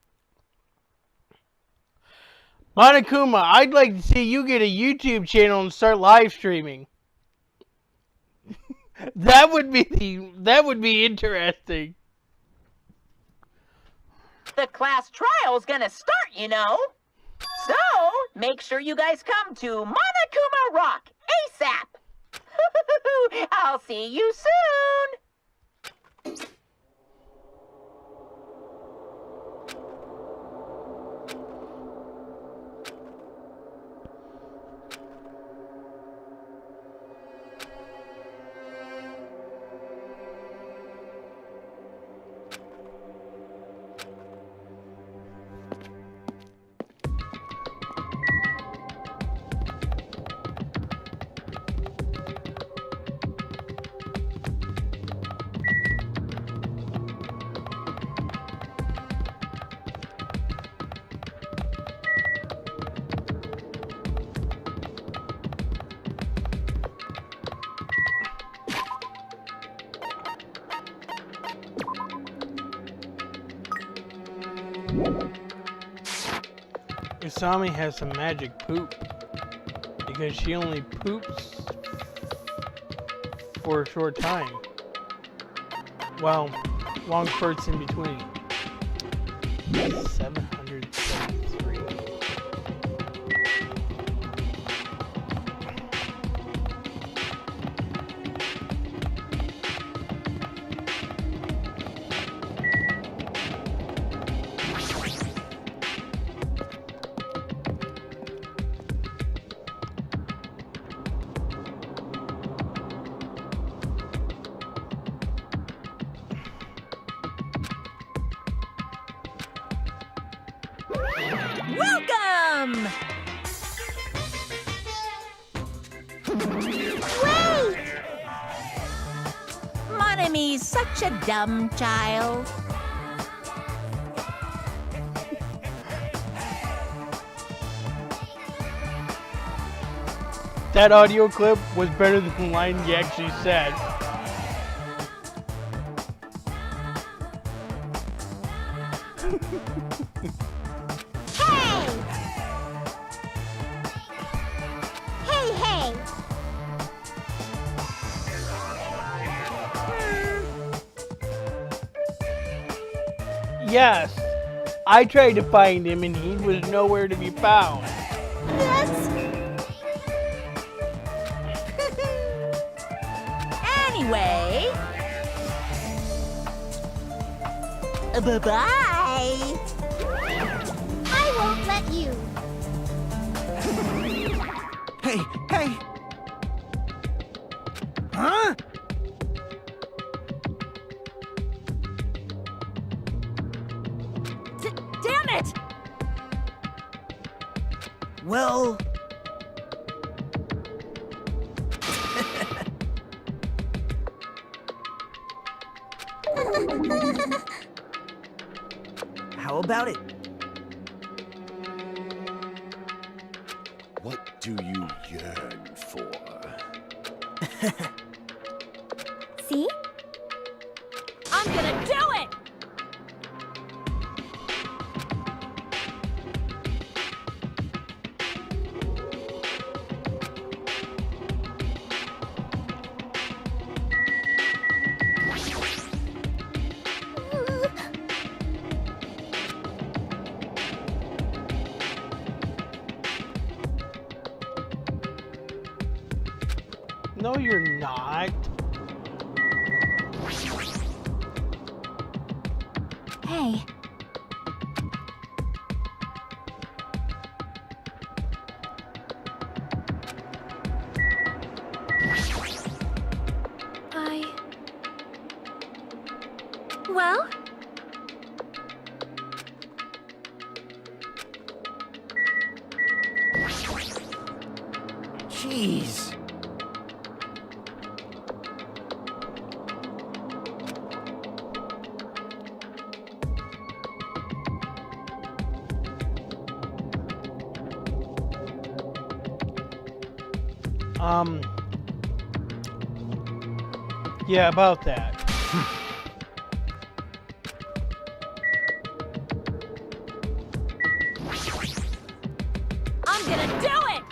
Monokuma, I'd like to see you get a YouTube channel and start live streaming. That would be interesting. The class trial's gonna start, you know. So, make sure you guys come to Monokuma Rock ASAP. I'll see you soon. Usami has some magic poop because she only poops for a short time. Well, long spurts in between. 773. Welcome! Wait! Monomi's such a dumb child. That audio clip was better than the line you actually said. Hey, hey! Yes, I tried to find him and he was nowhere to be found. Yes. Anyway. Bye-bye. I won't let you. Hey, hey! Huh? Damn it! Well... How about it? What do you yearn for? See? I'm gonna do it! No, you're not. Hey, well, Jeez. Yeah, about that. I'm gonna do it!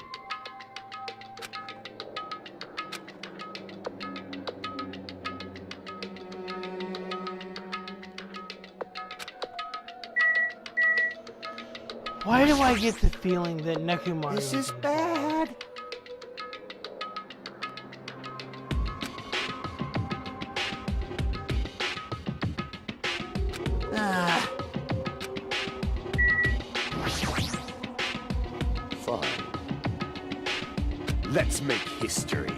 Why do I get the feeling that Nekomaru... This is bad. Ah. Fine. Let's make history.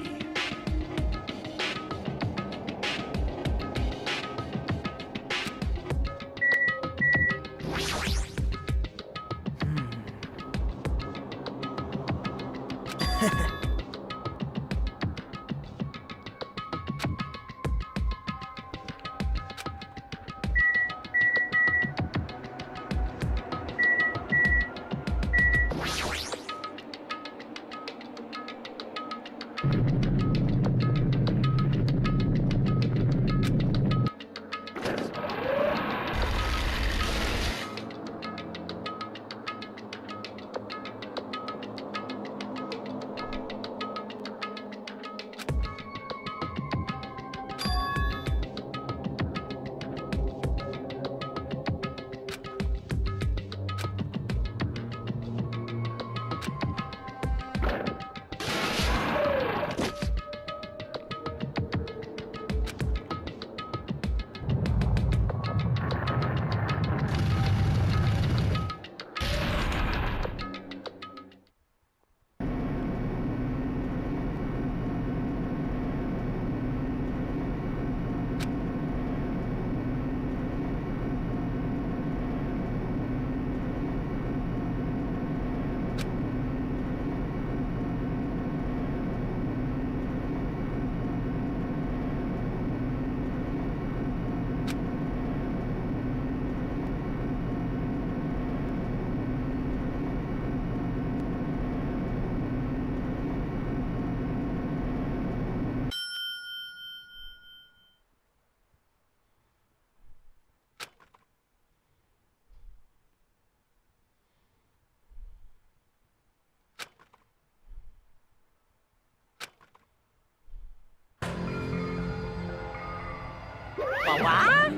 What?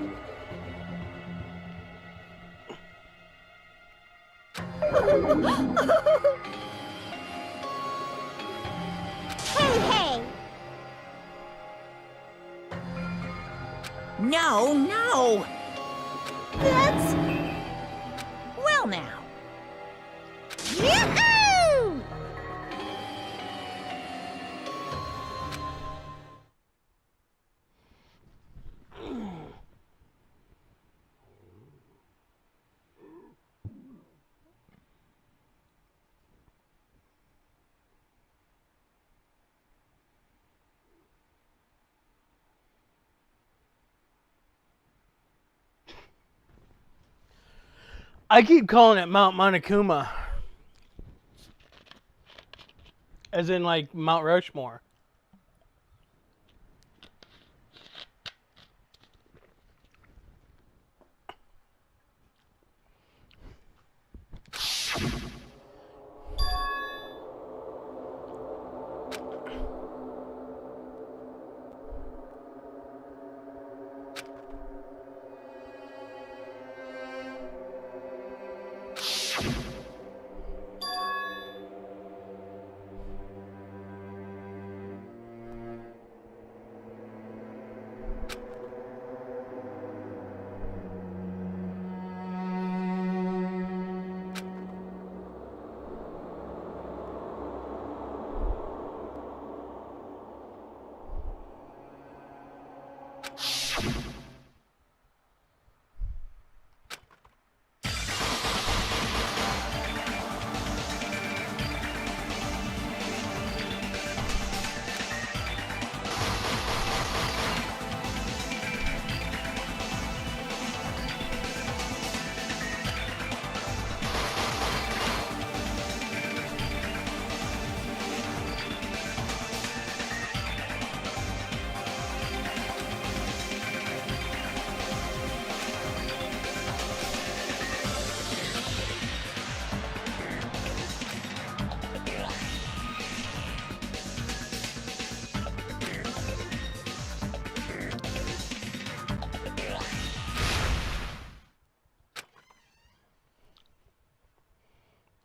Hey, hey! No, no! That's... Well now. Yahoo! I keep calling it Mount Monokuma. As in, like, Mount Rushmore.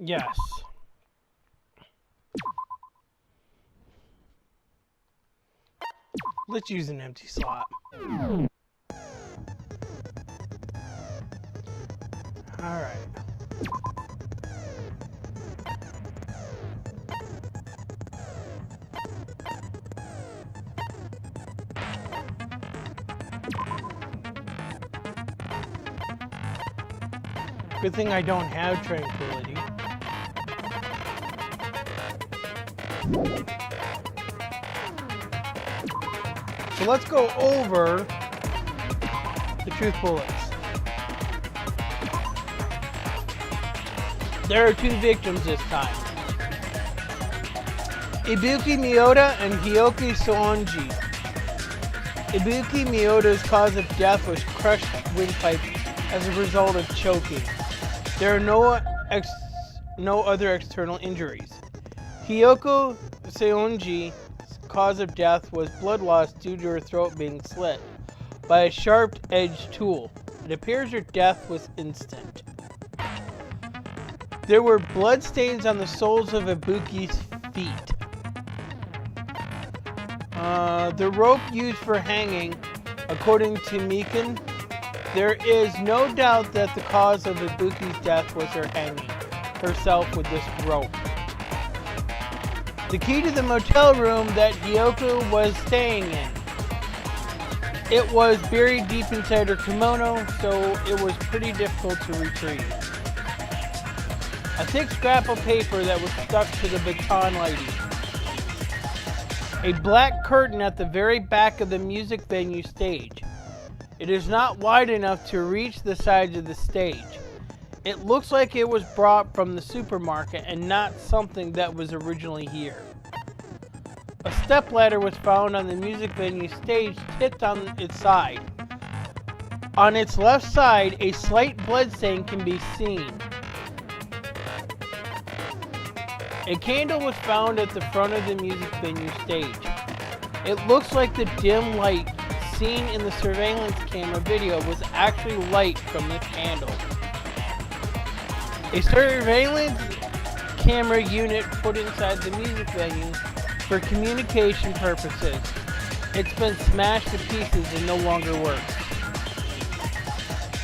Yes. Let's use an empty slot. Alright. Good thing I don't have tranquility. So let's go over the truth bullets. There are 2 victims this time. Ibuki Miyota and Hyoki Soonji. Ibuki Miyota's cause of death was crushed windpipe as a result of choking. There are no other external injuries. Hyoki Soonji's cause of death was blood loss due to her throat being slit by a sharp-edged tool. It appears her death was instant. There were blood stains on the soles of Ibuki's feet. The rope used for hanging, according to Mikan, there is no doubt that the cause of Ibuki's death was her hanging herself with this rope. The key to the motel room that Hyoki was staying in. It was buried deep inside her kimono, so it was pretty difficult to retrieve. A thick scrap of paper that was stuck to the baton lighting. A black curtain at the very back of the music venue stage. It is not wide enough to reach the sides of the stage. It looks like it was brought from the supermarket and not something that was originally here. A stepladder was found on the music venue stage, tipped on its side. On its left side, a slight bloodstain can be seen. A candle was found at the front of the music venue stage. It looks like the dim light seen in the surveillance camera video was actually light from this candle. A surveillance camera unit put inside the music venue for communication purposes. It's been smashed to pieces and no longer works.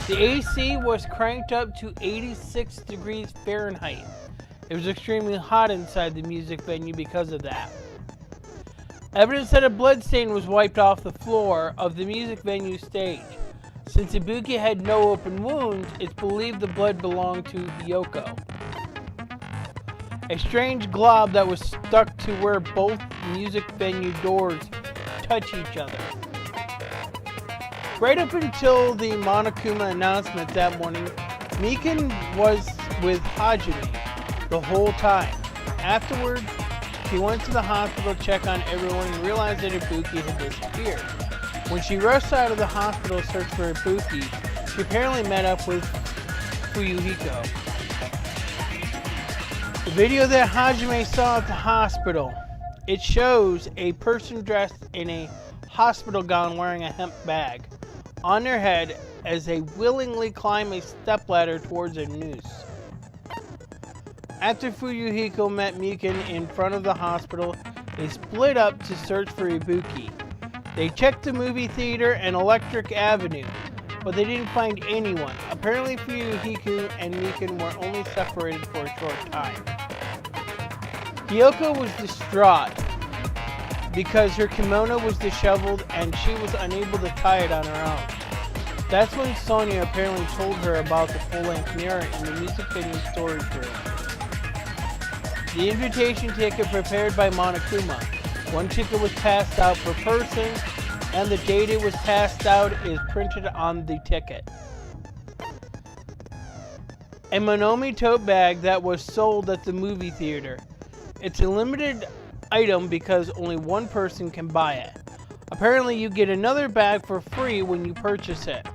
The AC was cranked up to 86 degrees Fahrenheit. It was extremely hot inside the music venue because of that. Evidence that a bloodstain was wiped off the floor of the music venue stage. Since Ibuki had no open wounds, it's believed the blood belonged to Hyoki. A strange glob that was stuck to where both music venue doors touch each other. Right up until the Monokuma announcement that morning, Mikan was with Hajime the whole time. Afterward, she went to the hospital to check on everyone and realized that Ibuki had disappeared. When she rushed out of the hospital to search for Ibuki, she apparently met up with Fuyuhiko. The video that Hajime saw at the hospital, it shows a person dressed in a hospital gown wearing a hemp bag on their head as they willingly climb a stepladder towards a noose. After Fuyuhiko met Mikan in front of the hospital, they split up to search for Ibuki. They checked the movie theater and Electric Avenue, but they didn't find anyone. Apparently Fuyuhiko and Mikan were only separated for a short time. Kyoko was distraught because her kimono was disheveled and she was unable to tie it on her own. That's when Sonia apparently told her about the full-length mirror in the music venue storage room. The invitation ticket prepared by Monokuma. One ticket was passed out per person, and the date it was passed out is printed on the ticket. A Monomi tote bag that was sold at the movie theater. It's a limited item because only one person can buy it. Apparently you get another bag for free when you purchase it.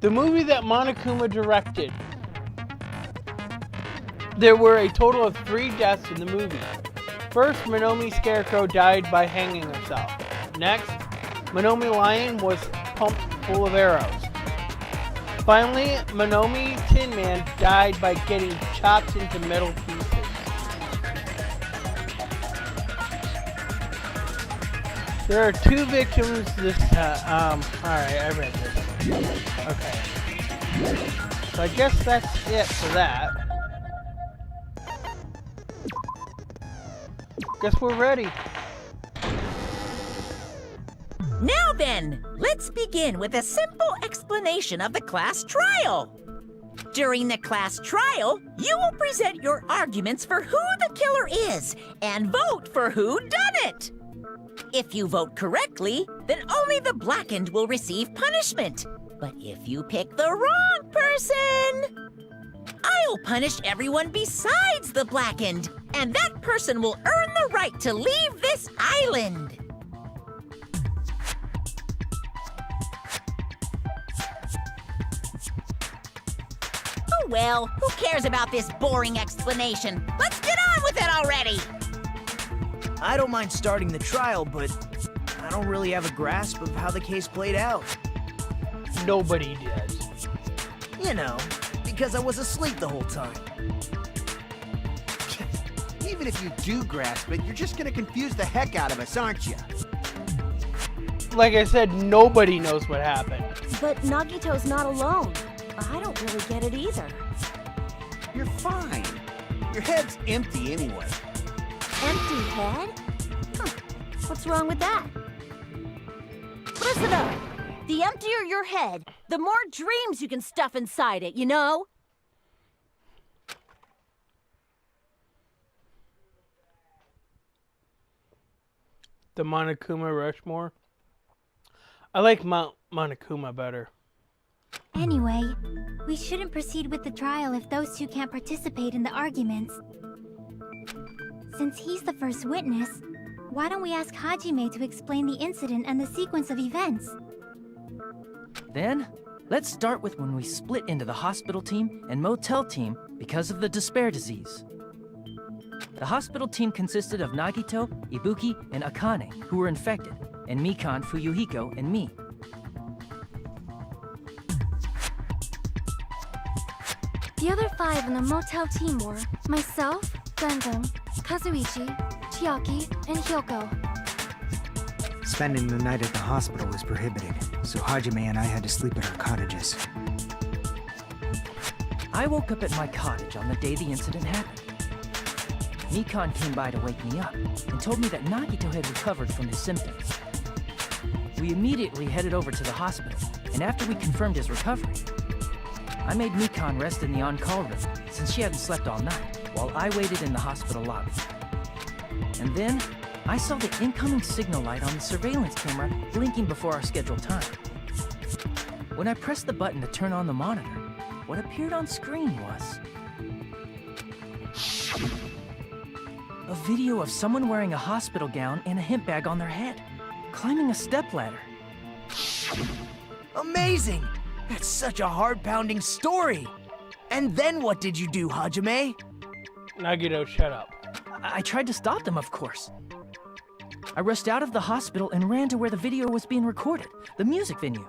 The movie that Monokuma directed. There were a total of 3 deaths in the movie. First, Monomi Scarecrow died by hanging herself. Next, Monomi Lion was pumped full of arrows. Finally, Monomi Tin Man died by getting chopped into metal pieces. There are 2 victims this time. Alright, I read this. Okay. So I guess that's it for that. Guess we're ready. Now then, let's begin with a simple explanation of the class trial. During the class trial, you will present your arguments for who the killer is and vote for who done it. If you vote correctly, then only the blackened will receive punishment. But if you pick the wrong person, I'll punish everyone besides the blackened, and that person will earn the right to leave this island. Oh well, who cares about this boring explanation? Let's get on with it already! I don't mind starting the trial, but I don't really have a grasp of how the case played out. Nobody does. You know, because I was asleep the whole time. Even if you do grasp it, you're just gonna confuse the heck out of us, aren't you? Like I said, nobody knows what happened. But Nagito's not alone. I don't really get it either. You're fine. Your head's empty anyway. Empty head? Huh. What's wrong with that? Listen up. The emptier your head, the more dreams you can stuff inside it, you know? The Monokuma Rushmore. I like Mount Monokuma better. Anyway, we shouldn't proceed with the trial if those 2 can't participate in the arguments. Since he's the first witness, why don't we ask Hajime to explain the incident and the sequence of events? Then, let's start with when we split into the hospital team and motel team because of the despair disease. The hospital team consisted of Nagito, Ibuki, and Akane, who were infected, and Mikan, Fuyuhiko, and me. The other 5 in the motel team were myself, Gundam, Kazuichi, Chiaki, and Hyoko. Spending the night at the hospital was prohibited, so Hajime and I had to sleep at our cottages. I woke up at my cottage on the day the incident happened. Mikan came by to wake me up and told me that Nagito had recovered from his symptoms. We immediately headed over to the hospital, and after we confirmed his recovery, I made Mikan rest in the on-call room since she hadn't slept all night, while I waited in the hospital lobby. And then, I saw the incoming signal light on the surveillance camera blinking before our scheduled time. When I pressed the button to turn on the monitor, what appeared on screen was a video of someone wearing a hospital gown and a hemp bag on their head, climbing a stepladder. Amazing! That's such a heart-pounding story! And then what did you do, Hajime? Nagito, shut up. I tried to stop them, of course. I rushed out of the hospital and ran to where the video was being recorded, the music venue.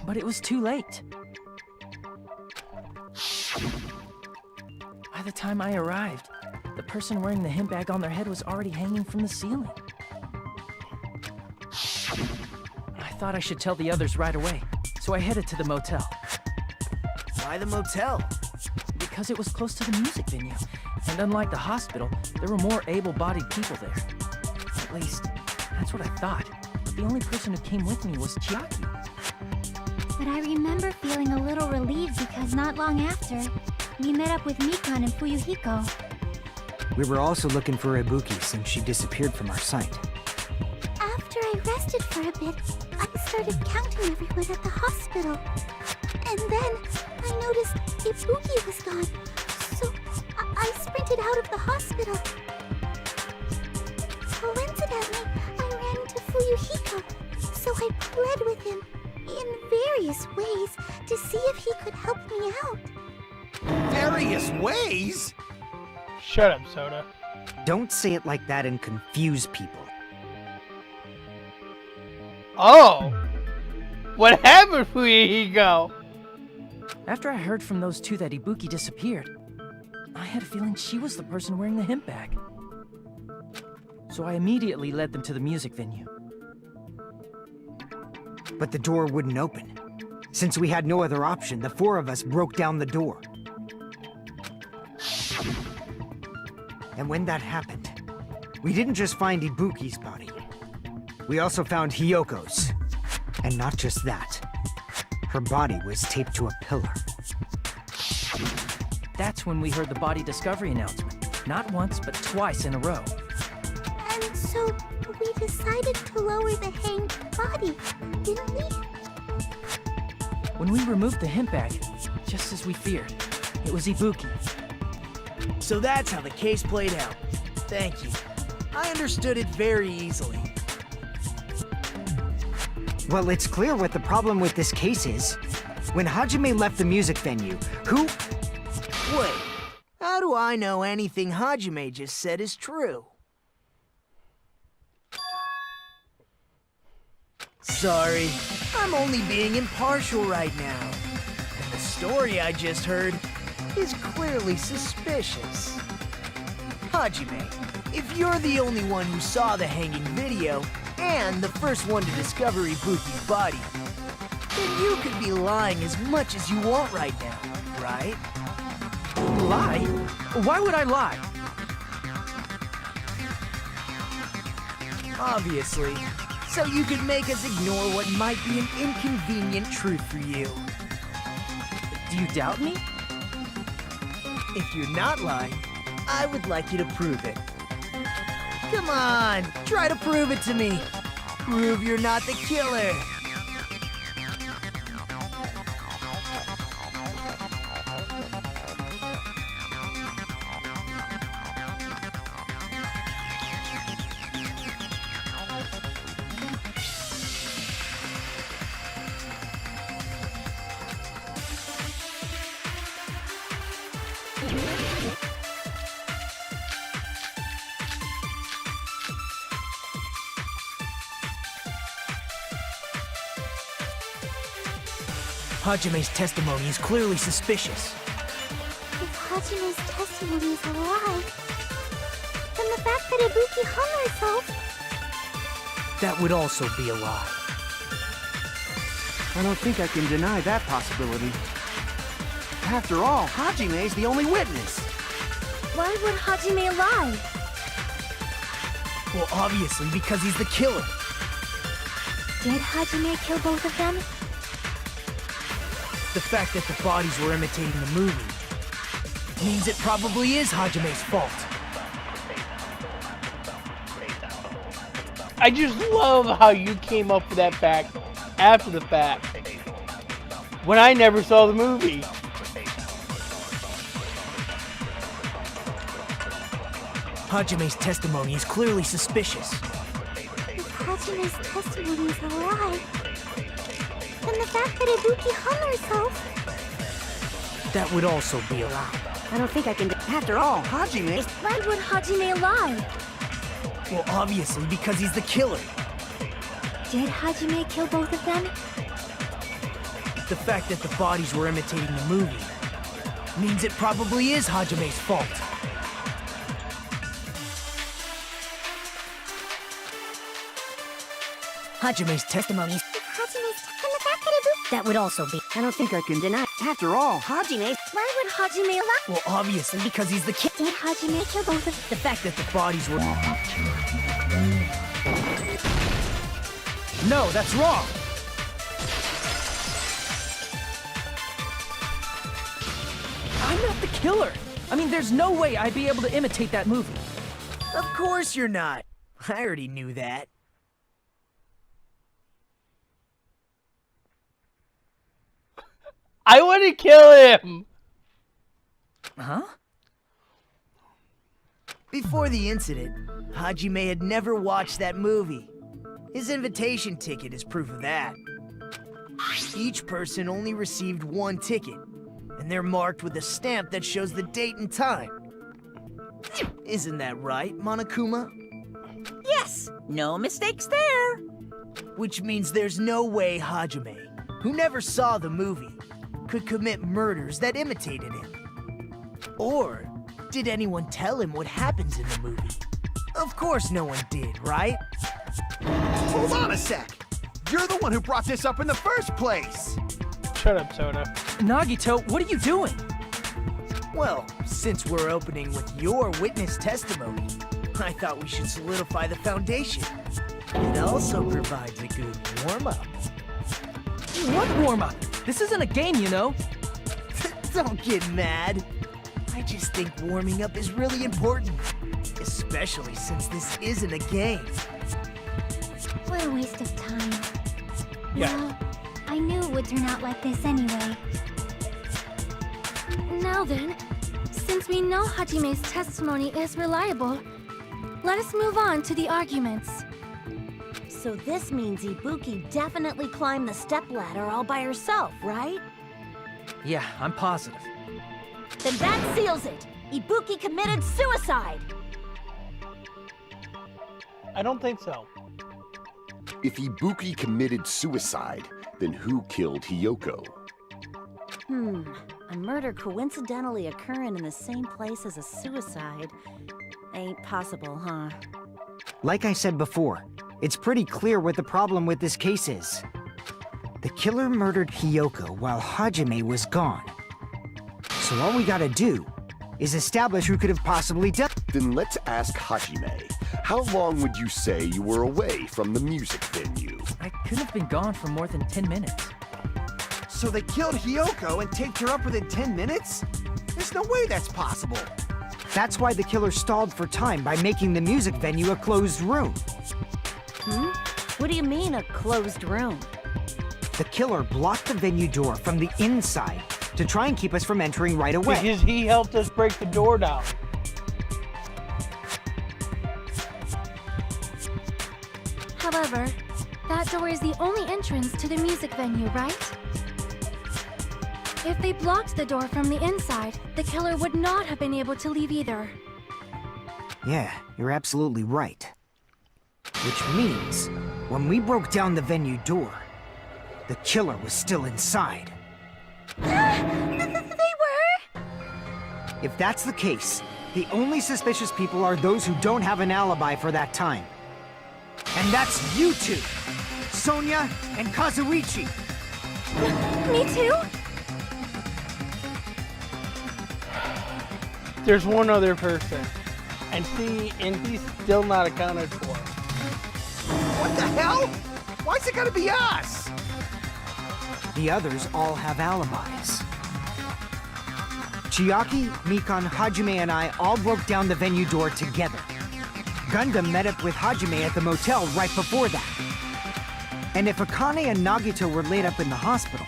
But it was too late. By the time I arrived, the person wearing the hemp bag on their head was already hanging from the ceiling. I thought I should tell the others right away, so I headed to the motel. Why the motel? Because it was close to the music venue, and unlike the hospital, there were more able-bodied people there. At least, that's what I thought. But the only person who came with me was Chiaki. But I remember feeling a little relieved because not long after, we met up with Mikan and Fuyuhiko. We were also looking for Ibuki since she disappeared from our sight. After I rested for a bit, I started counting everyone at the hospital. And then I noticed Ibuki was gone, so I sprinted out of the hospital. Coincidentally, I ran into Fuyuhiko, so I pled with him in various ways to see if he could help me out. Various ways? Shut up, Soda. Don't say it like that and confuse people. Oh! What happened, Fuyuhiko? After I heard from those two that Ibuki disappeared, I had a feeling she was the person wearing the hemp bag. So I immediately led them to the music venue. But the door wouldn't open. Since we had no other option, the four of us broke down the door. And when that happened, we didn't just find Ibuki's body. We also found Hyoko's. And not just that. Her body was taped to a pillar. That's when we heard the body discovery announcement. Not once, but twice in a row. And so we decided to lower the hanged body, didn't we? When we removed the hemp bag, just as we feared, it was Ibuki. So that's how the case played out. Thank you. I understood it very easily. Well, it's clear what the problem with this case is. When Hajime left the music venue, who... Wait, how do I know anything Hajime just said is true? Sorry, I'm only being impartial right now. And the story I just heard is clearly suspicious. Hajime, if you're the only one who saw the hanging video, and the first one to discover Ibuki's body, then you could be lying as much as you want right now, right? Lie? Why would I lie? Obviously, so you could make us ignore what might be an inconvenient truth for you. Do you doubt me? If you're not lying, I would like you to prove it. Come on, try to prove it to me. Prove you're not the killer. Hajime's testimony is clearly suspicious. If Hajime's testimony is a lie, then the fact that Ibuki hung herself... That would also be a lie. I don't think I can deny that possibility. After all, Hajime's the only witness. Why would Hajime lie? Well, obviously because he's the killer. Did Hajime kill both of them? The fact that the bodies were imitating the movie means it probably is Hajime's fault. I just love how you came up with that fact after the fact. when I never saw the movie. Hajime's testimony is clearly suspicious. If Hajime's testimony is a lie, then the fact that Ibuki hung herself... That would also be a lie. I don't think I can... After all, Hajime... Why would Hajime lie? Well, obviously, because he's the killer. Did Hajime kill both of them? The fact that the bodies were imitating the movie means it probably is Hajime's fault. Hajime's testimony... If Hajime's... Then the fact that Ibuki... that would also be... I don't think I can deny... After all, Hajime... Why would Hajime lie? Well, obviously, because he's the killer. Did Hajime kill both of them? The fact that the bodies were... No, that's wrong! I'm not the killer. I mean, there's no way I'd be able to imitate that movie. Of course you're not. I already knew that. I want to kill him. Huh? Before the incident, Hajime had never watched that movie. His invitation ticket is proof of that. Each person only received one ticket, and they're marked with a stamp that shows the date and time. Isn't that right, Monokuma? Yes, no mistakes there. Which means there's no way Hajime, who never saw the movie, could commit murders that imitated him. Or did anyone tell him what happens in the movie? Of course no one did, right? Hold on a sec! You're the one who brought this up in the first place! Shut up, Soda. Nagito, what are you doing? Well, since we're opening with your witness testimony, I thought we should solidify the foundation. It also provides a good warm-up. What warm-up? This isn't a game, you know. Don't get mad. I just think warming up is really important. Especially since this isn't a game. What a waste of time. Yeah. Well, I knew it would turn out like this anyway. Now then, since we know Hajime's testimony is reliable, let us move on to the arguments. So this means Ibuki definitely climbed the stepladder all by herself, right? Yeah, I'm positive. Then that seals it! Ibuki committed suicide! I don't think so. If Ibuki committed suicide, then who killed Hiyoko? A murder coincidentally occurring in the same place as a suicide ain't possible, huh? Like I said before, it's pretty clear what the problem with this case is. The killer murdered Hiyoko while Hajime was gone. So all we gotta do is establish who could have possibly done. Then let's ask Hajime. How long would you say you were away from the music venue? I couldn't have been gone for more than 10 minutes. So they killed Hiyoko and taped her up within 10 minutes? There's no way that's possible. That's why the killer stalled for time by making the music venue a closed room. What do you mean, a closed room? The killer blocked the venue door from the inside to try and keep us from entering right away. Because he helped us break the door down. However, that door is the only entrance to the music venue, right? If they blocked the door from the inside, the killer would not have been able to leave either. Yeah, you're absolutely right. Which means, when we broke down the venue door, the killer was still inside. They were? If that's the case, the only suspicious people are those who don't have an alibi for that time. And that's you two, Sonia and Kazuichi. Me too? There's one other person. And he's still not accounted for. What the hell? Why's it gotta be us? The others all have alibis. Chiaki, Mikan, Hajime, and I all broke down the venue door together. Gundam met up with Hajime at the motel right before that. And if Akane and Nagito were laid up in the hospital,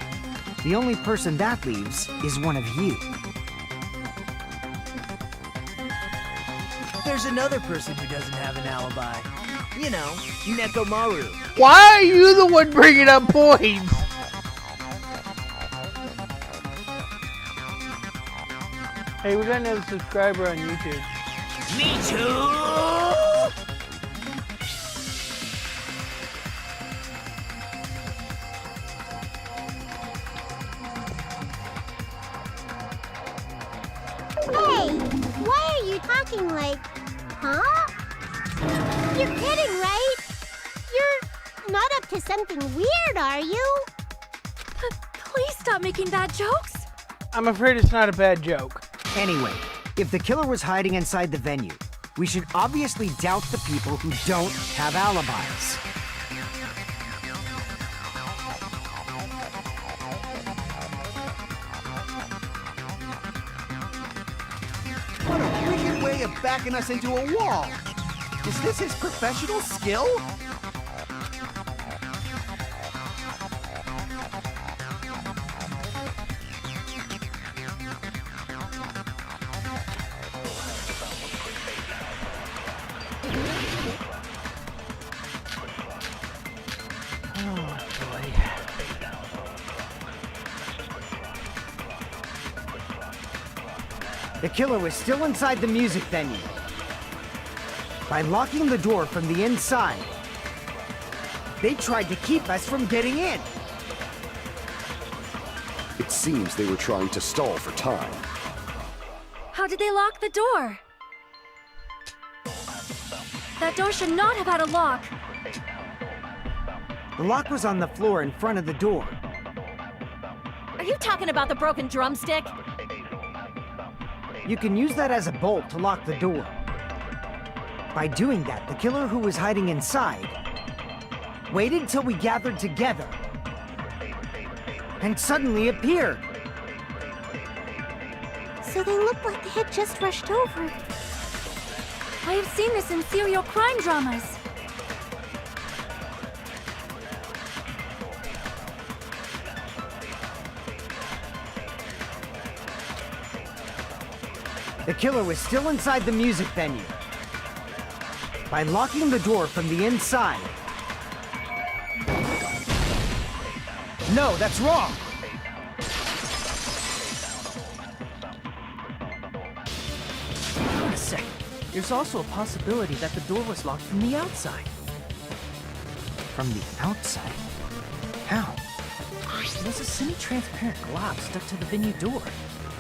The only person that leaves is one of you. There's another person who doesn't have an alibi. You know, Nekomaru. Why are you the one bringing up points? Hey, we got another subscriber on YouTube. Me too! Hey, why are you talking like, huh? You're kidding, right? You're not up to something weird, are you? Please stop making bad jokes. I'm afraid it's not a bad joke. Anyway, if the killer was hiding inside the venue, we should obviously doubt the people who don't have alibis. What a wicked way of backing us into a wall! Is this his professional skill? The killer was still inside the music venue. By locking the door from the inside, they tried to keep us from getting in. It seems they were trying to stall for time. How did they lock the door? That door should not have had a lock. The lock was on the floor in front of the door. Are you talking about the broken drumstick? You can use that as a bolt to lock the door. By doing that, the killer who was hiding inside waited till we gathered together and suddenly appeared. So they looked like they had just rushed over. I have seen this in serial crime dramas. The killer was still inside the music venue. By locking the door from the inside. No, that's wrong! Wait a second. There's also a possibility that the door was locked from the outside. From the outside? How? There was a semi-transparent glob stuck to the venue door.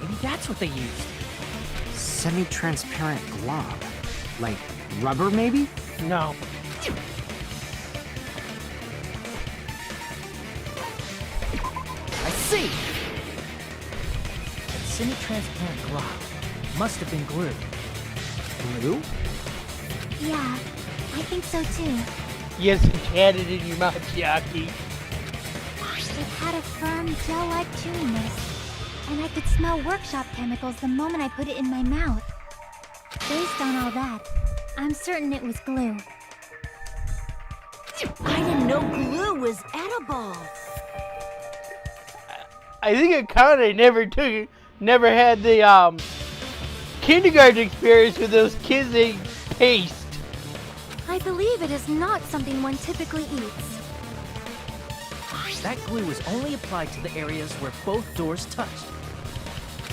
Maybe that's what they used. Semi-transparent glob? Like rubber, maybe? No. I see! That semi-transparent glob must have been glue. Glue? Yeah, I think so too. Yes, you had it in your mouth, Jackie. It had a firm, gel-like chewiness, and I could smell workshop chemicals the moment I put it in my mouth. Based on all that, I'm certain it was glue. I didn't know glue was edible. I think it kinda never had the kindergarten experience with those kids eating paste. I believe it is not something one typically eats. That glue was only applied to the areas where both doors touched.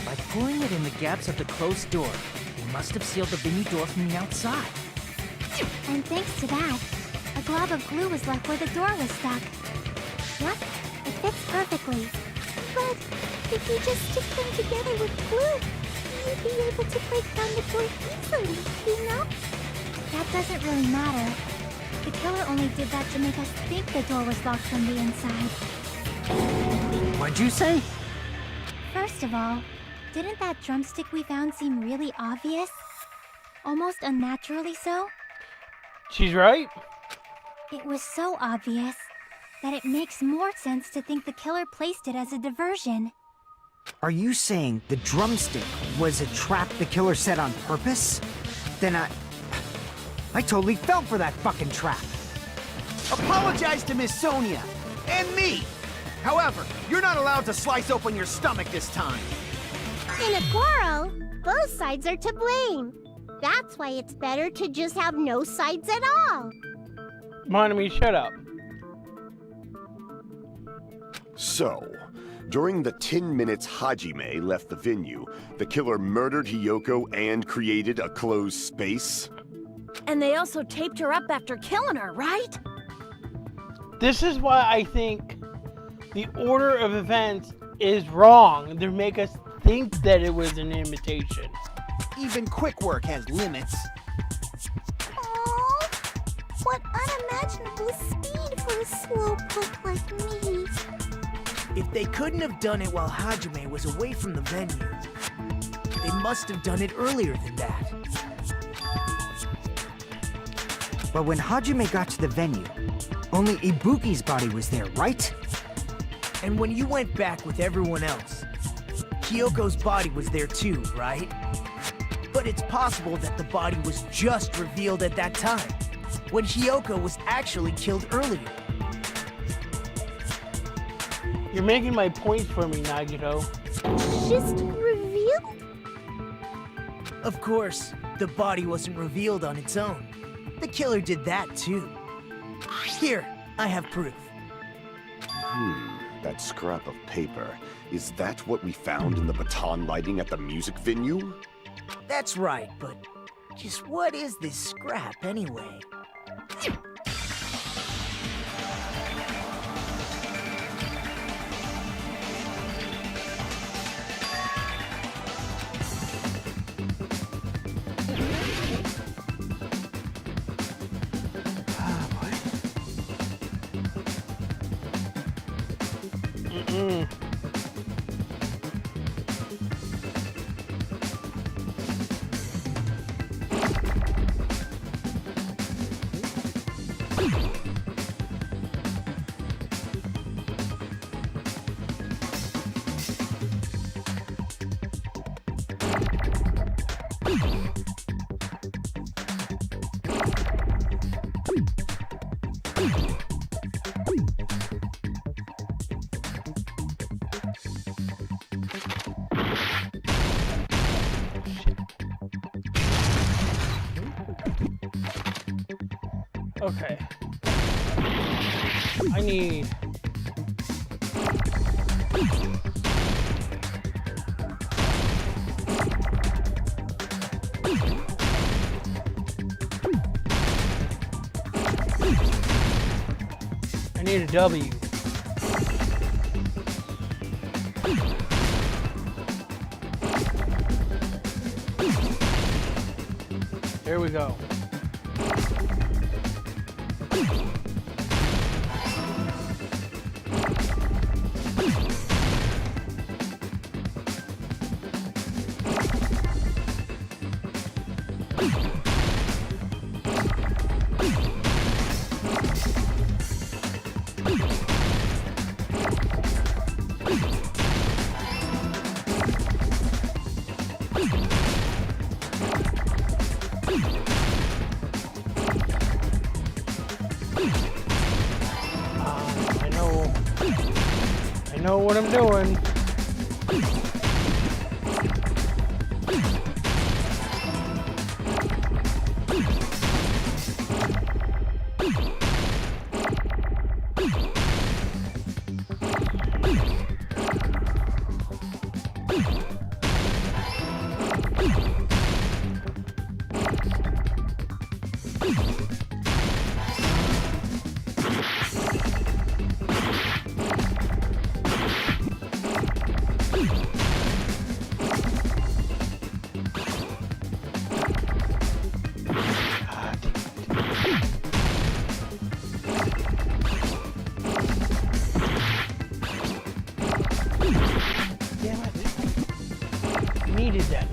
By pouring it in the gaps of the closed door, they must have sealed the venue door from the outside. And thanks to that, a glob of glue was left where the door was stuck. Yep, it fits perfectly. But if you just stick them together with glue, you'd be able to break down the door easily, you know? That doesn't really matter. The killer only did that to make us think the door was locked from the inside. What'd you say? First of all, didn't that drumstick we found seem really obvious? Almost unnaturally so? She's right. It was so obvious that it makes more sense to think the killer placed it as a diversion. Are you saying the drumstick was a trap the killer set on purpose? Then I totally fell for that fucking trap. Apologize to Miss Sonia and me. However, you're not allowed to slice open your stomach this time. In a quarrel, both sides are to blame. That's why it's better to just have no sides at all. Monami, shut up. So, during the 10 minutes Hajime left the venue, the killer murdered Hiyoko and created a closed space? And they also taped her up after killing her, right? This is why I think the order of events is wrong. They make us think that it was an imitation. Even quick work has limits. Oh, what unimaginable speed for a slowpoke like me. If they couldn't have done it while Hajime was away from the venue, they must have done it earlier than that. But when Hajime got to the venue, only Ibuki's body was there, right? And when you went back with everyone else, Hiyoko's body was there too, right? But it's possible that the body was just revealed at that time, when Hiyoko was actually killed earlier. You're making my points for me, Nagito. Just revealed? Of course, the body wasn't revealed on its own. The killer did that too. Here, I have proof. That scrap of paper. Is that what we found in the baton lighting at the music venue? That's right, but just what is this scrap anyway? Okay. I need... I need a W. There we go. I know what I'm doing. Needed that.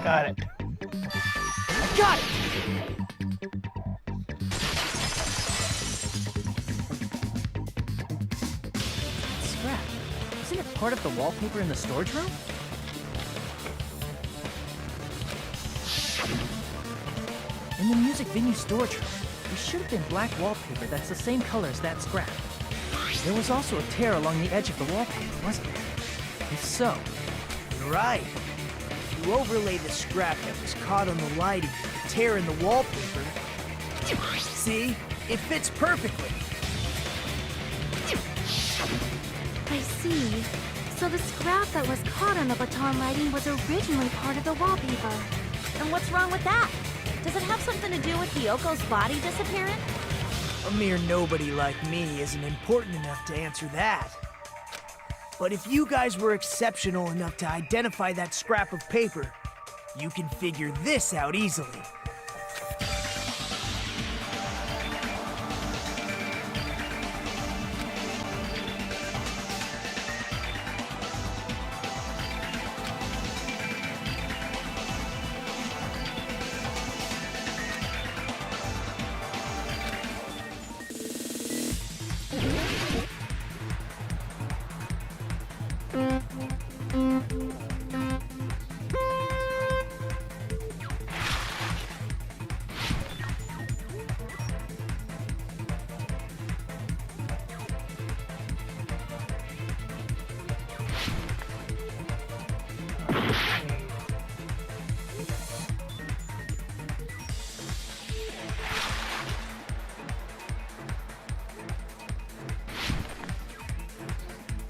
Got it. Got it! Scrap. Isn't it part of the wallpaper in the storage room? In the music venue storage room, there should have been black wallpaper that's the same color as that scrap. There was also a tear along the edge of the wallpaper, wasn't there? If so, You're right. If you overlay the scrap that was caught on the lighting with the tear in the wallpaper, see? It fits perfectly. I see. So the scrap that was caught on the baton lighting was originally part of the wallpaper. And what's wrong with that? Does it have something to do with Hiyoko's body disappearing? A mere nobody like me isn't important enough to answer that. But if you guys were exceptional enough to identify that scrap of paper, you can figure this out easily.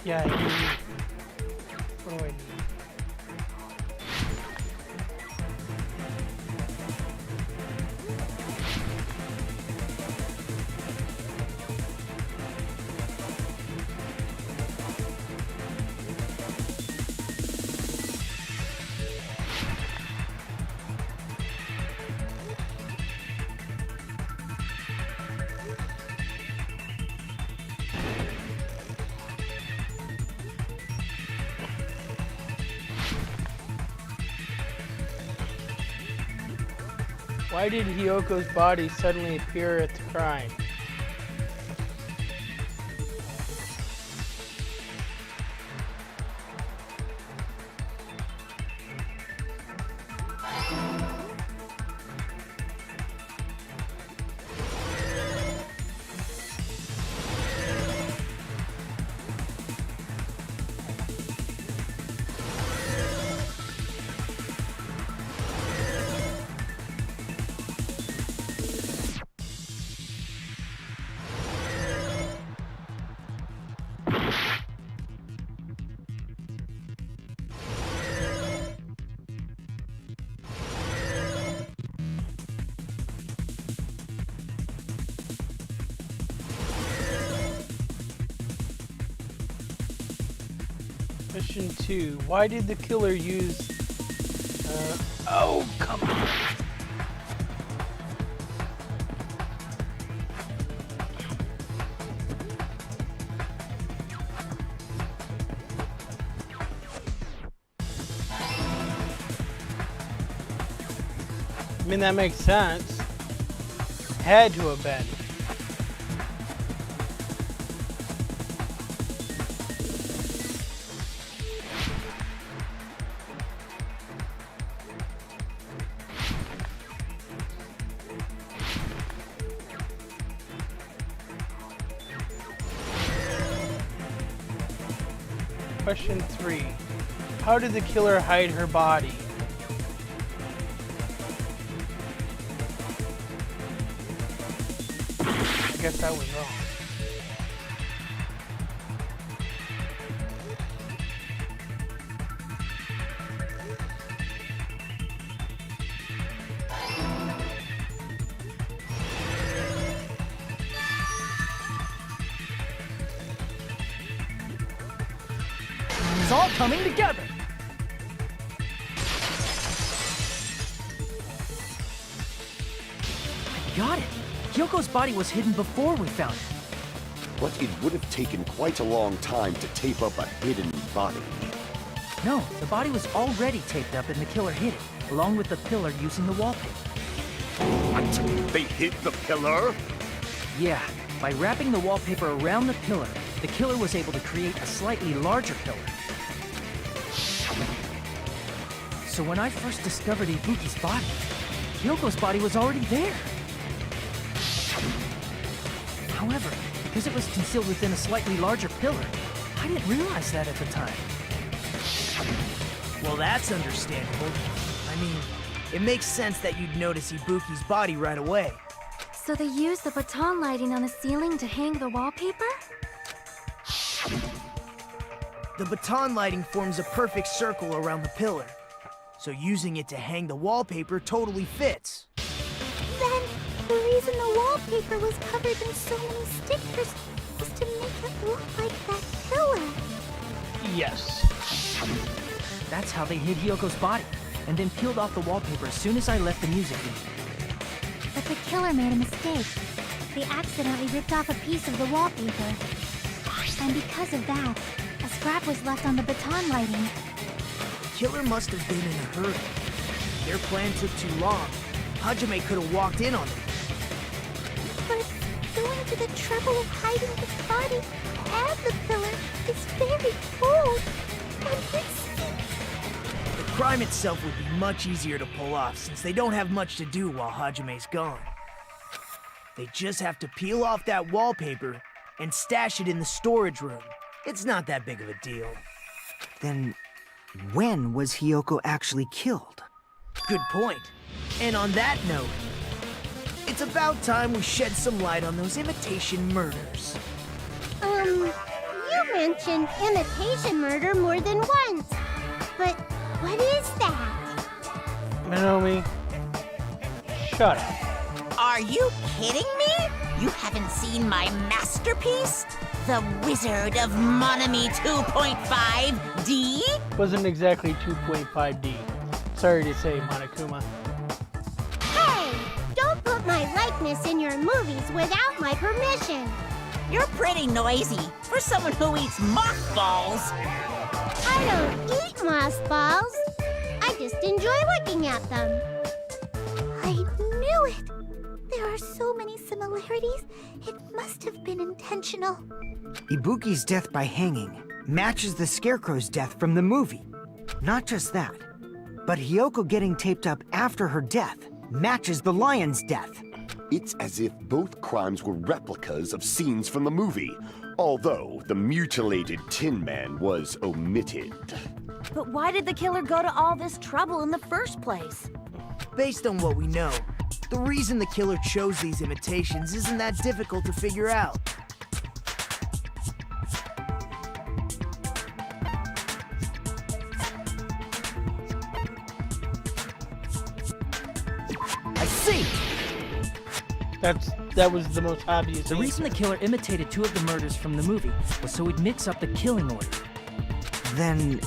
Yeah, I need... What do I need? Why did Hiyoko's body suddenly appear at the crime? Question 2. Why did the killer use... oh, come on. I mean, that makes sense. Had to have been. Question 3. How did the killer hide her body? I guess I was wrong. It's all coming together. I got it. Yoko's body was hidden before we found it. But it would have taken quite a long time to tape up a hidden body. No, the body was already taped up and the killer hid it, along with the pillar using the wallpaper. What? They hid the pillar? Yeah, by wrapping the wallpaper around the pillar, the killer was able to create a slightly larger pillar. So when I first discovered Ibuki's body, Hyoko's body was already there. However, because it was concealed within a slightly larger pillar, I didn't realize that at the time. Well, that's understandable. I mean, it makes sense that you'd notice Ibuki's body right away. So they used the baton lighting on the ceiling to hang the wallpaper? The baton lighting forms a perfect circle around the pillar, so using it to hang the wallpaper totally fits. Then, the reason the wallpaper was covered in so many stickers was to make it look like that pillar. Yes. That's how they hid Hyoko's body, and then peeled off the wallpaper as soon as I left the music video. But the killer made a mistake. They accidentally ripped off a piece of the wallpaper. And because of that, a scrap was left on the baton lighting. The killer must have been in a hurry. Their plan took too long. Hajime could have walked in on it. But going to the trouble of hiding the body and the pillar is very bold and risky. The crime itself would be much easier to pull off since they don't have much to do while Hajime's gone. They just have to peel off that wallpaper and stash it in the storage room. It's not that big of a deal. Then, when was Hyoko actually killed? Good point. And on that note, it's about time we shed some light on those imitation murders. You mentioned imitation murder more than once. But what is that? Minomi, shut up. Are you kidding me? You haven't seen my masterpiece? The Wizard of Monami 2.5D? Wasn't exactly 2.5D. Sorry to say, Monokuma. Hey! Don't put my likeness in your movies without my permission. You're pretty noisy for someone who eats mothballs. I don't eat mothballs. I just enjoy looking at them. I knew it. There are so many similarities. It must have been intentional. Ibuki's death by hanging matches the Scarecrow's death from the movie. Not just that, but Hyoko getting taped up after her death matches the lion's death. It's as if both crimes were replicas of scenes from the movie, although the mutilated Tin Man was omitted. But why did the killer go to all this trouble in the first place? Based on what we know, the reason the killer chose these imitations isn't that difficult to figure out. I see! That was the most obvious. The reason the killer imitated two of the murders from the movie was so he'd mix up the killing order. Then,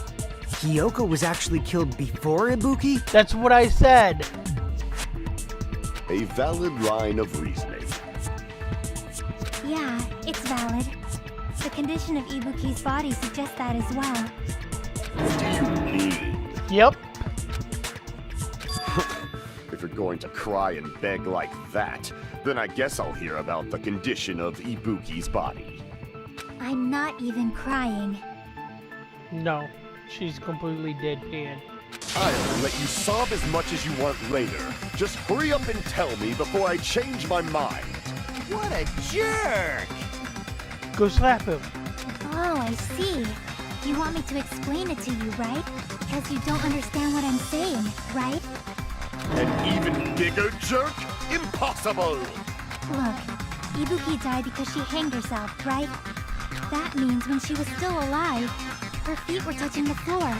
Hyoko was actually killed before Ibuki? That's what I said. A valid line of reasoning. Yeah, it's valid. The condition of Ibuki's body suggests that as well. What do you mean? Yep. If you're going to cry and beg like that, then I guess I'll hear about the condition of Ibuki's body. I'm not even crying. No, she's completely deadpan. I'll let you sob as much as you want later. Just hurry up and tell me before I change my mind. What a jerk! Go slap him. Oh, I see. You want me to explain it to you, right? Because you don't understand what I'm saying, right? An even bigger jerk? Impossible! Look, Ibuki died because she hanged herself, right? That means when she was still alive, her feet were touching the floor.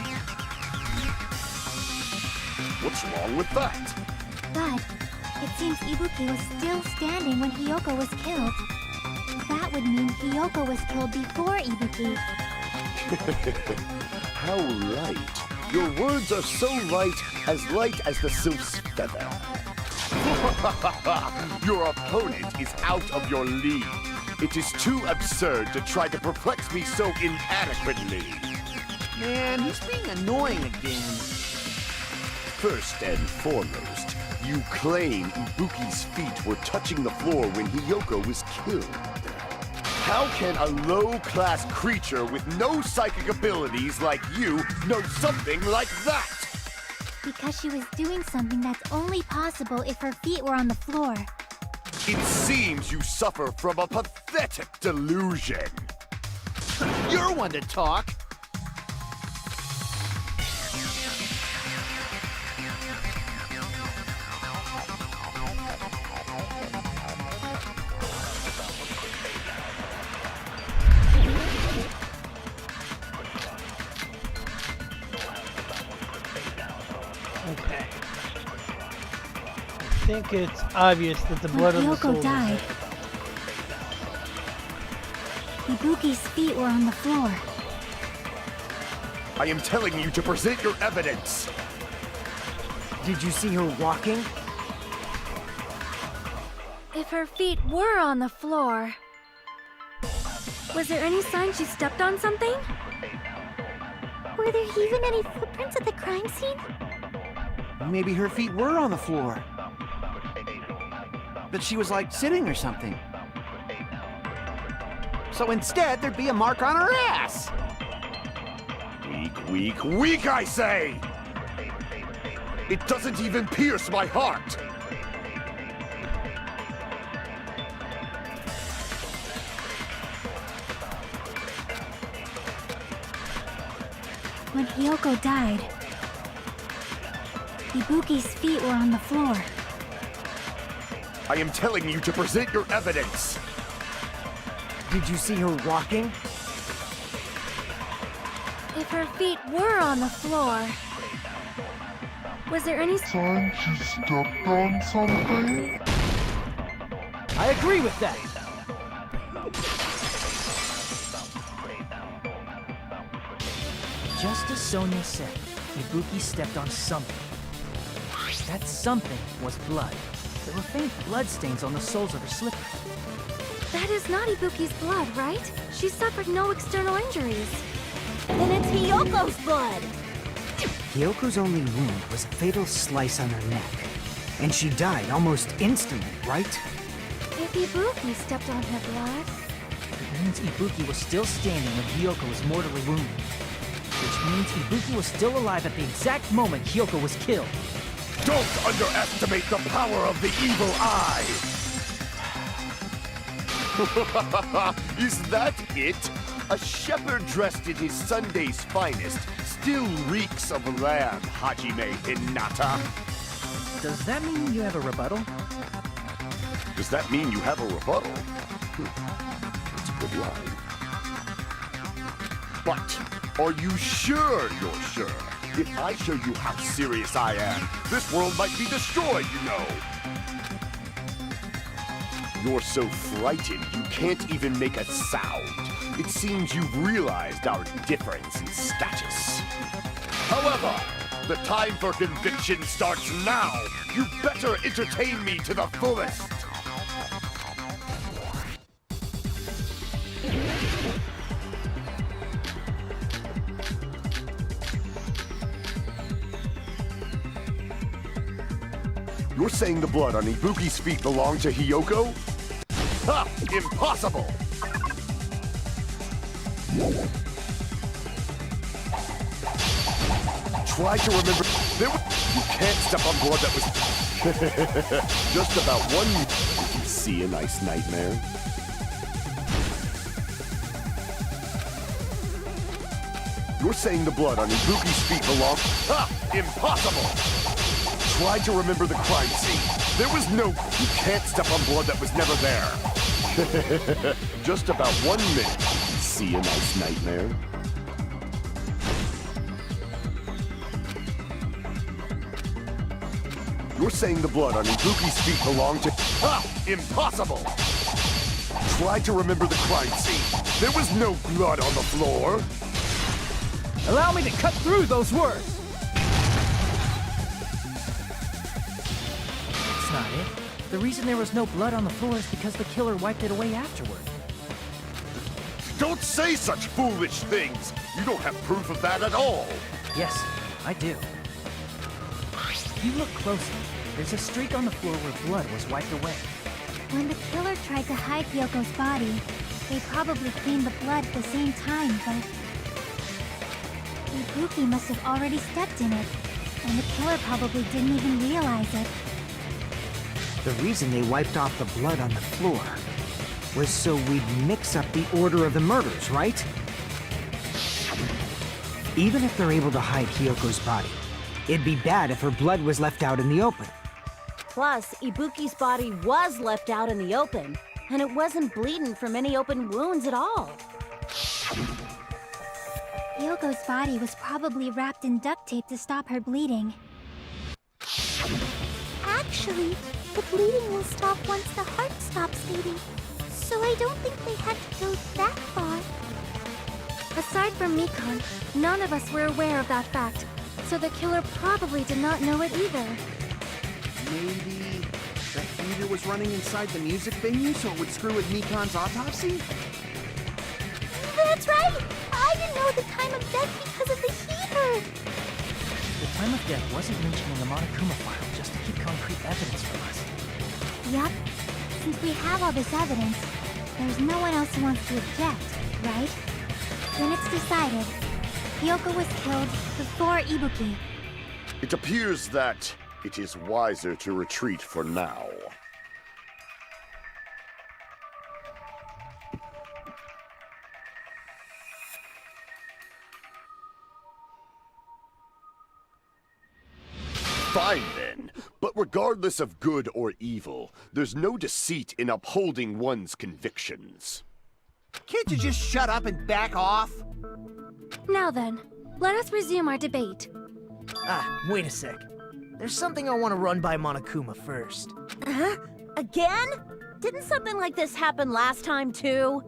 What's wrong with that? But it seems Ibuki was still standing when Hyoko was killed. That would mean Hyoko was killed before Ibuki. How light. Your words are so light as the sylph's feather. Your opponent is out of your league. It is too absurd to try to perplex me so inadequately. Man, he's being annoying again. First and foremost, You claim Ibuki's feet were touching the floor when Hiyoko was killed. How can a low-class creature with no psychic abilities like you know something like that? Because she was doing something that's only possible if her feet were on the floor. It seems you suffer from a pathetic delusion. You're one to talk. Okay. I think it's obvious that the blood on the soul Hiyoko died, Ibuki's feet were on the floor. I am telling you to present your evidence. Did you see her walking? If her feet were on the floor, was there any sign she stepped on something? Were there even any footprints at the crime scene? Maybe her feet were on the floor. But she was like sitting or something. So instead, there'd be a mark on her ass. Weak, weak, weak, I say! It doesn't even pierce my heart. When Hiyoko died, Ibuki's feet were on the floor. I am telling you to present your evidence. Did you see her walking? If her feet were on the floor, was there any Sign she stepped on something? I agree with that. Just as Sonia said, Ibuki stepped on something. That something was blood. There were faint bloodstains on the soles of her slippers. That is not Ibuki's blood, right? She suffered no external injuries. Then it's Hiyoko's blood! Hiyoko's only wound was a fatal slice on her neck. And she died almost instantly, right? If Ibuki stepped on her blood, It means Ibuki was still standing when Hiyoko was mortally wounded. Which means Ibuki was still alive at the exact moment Hiyoko was killed. Don't underestimate the power of the evil eye! Is that it? A shepherd dressed in his Sunday's finest still reeks of lamb, Hajime Hinata. Does that mean you have a rebuttal? Does that mean you have a rebuttal? That's a good line. But are you sure you're sure? If I show you how serious I am, this world might be destroyed, you know. You're so frightened you can't even make a sound. It seems you've realized our difference in status. However, the time for conviction starts now. You better entertain me to the fullest. You're saying the blood on Ibuki's feet belonged to Hiyoko? Ha! Impossible! Try to remember... You can't step on blood that was... Just about one... Did you see a nice nightmare? You're saying the blood on Ibuki's feet belonged... Ha! Impossible! Try to remember the crime scene. There was no... You can't step on blood that was never there. Just about 1 minute. See a nice nightmare? You're saying the blood on Ibuki's feet belonged to... Ha! Impossible! Try to remember the crime scene. There was no blood on the floor. Allow me to cut through those words! That's not it. The reason there was no blood on the floor is because the killer wiped it away afterward. Don't say such foolish things! You don't have proof of that at all! Yes, I do. If you look closely, There's a streak on the floor where blood was wiped away. When the killer tried to hide Hyoko's body, they probably cleaned the blood at the same time, but Ibuki must have already stepped in it, and the killer probably didn't even realize it. The reason they wiped off the blood on the floor was so we'd mix up the order of the murders, right? Even if they're able to hide Hyoko's body, it'd be bad if her blood was left out in the open. Plus, Ibuki's body was left out in the open, and it wasn't bleeding from any open wounds at all. Hyoko's body was probably wrapped in duct tape to stop her bleeding. Actually, the bleeding will stop once the heart stops beating, so I don't think they had to go that far. Aside from Mikon, none of us were aware of that fact, so the killer probably did not know it either. Maybe the heater was running inside the music venue so it would screw with Mikon's autopsy? That's right! I didn't know the time of death because of the heater! The time of death wasn't mentioned in the Monokuma file just to keep concrete evidence from us. Yup. Since we have all this evidence, there's no one else who wants to object, right? Then it's decided. Hyoko was killed before Ibuki. It appears that it is wiser to retreat for now. Fine then, but regardless of good or evil, there's no deceit in upholding one's convictions. Can't you just shut up and back off? Now then, let us resume our debate. Wait a sec. There's something I want to run by Monokuma first. Huh? Again? Didn't something like this happen last time too?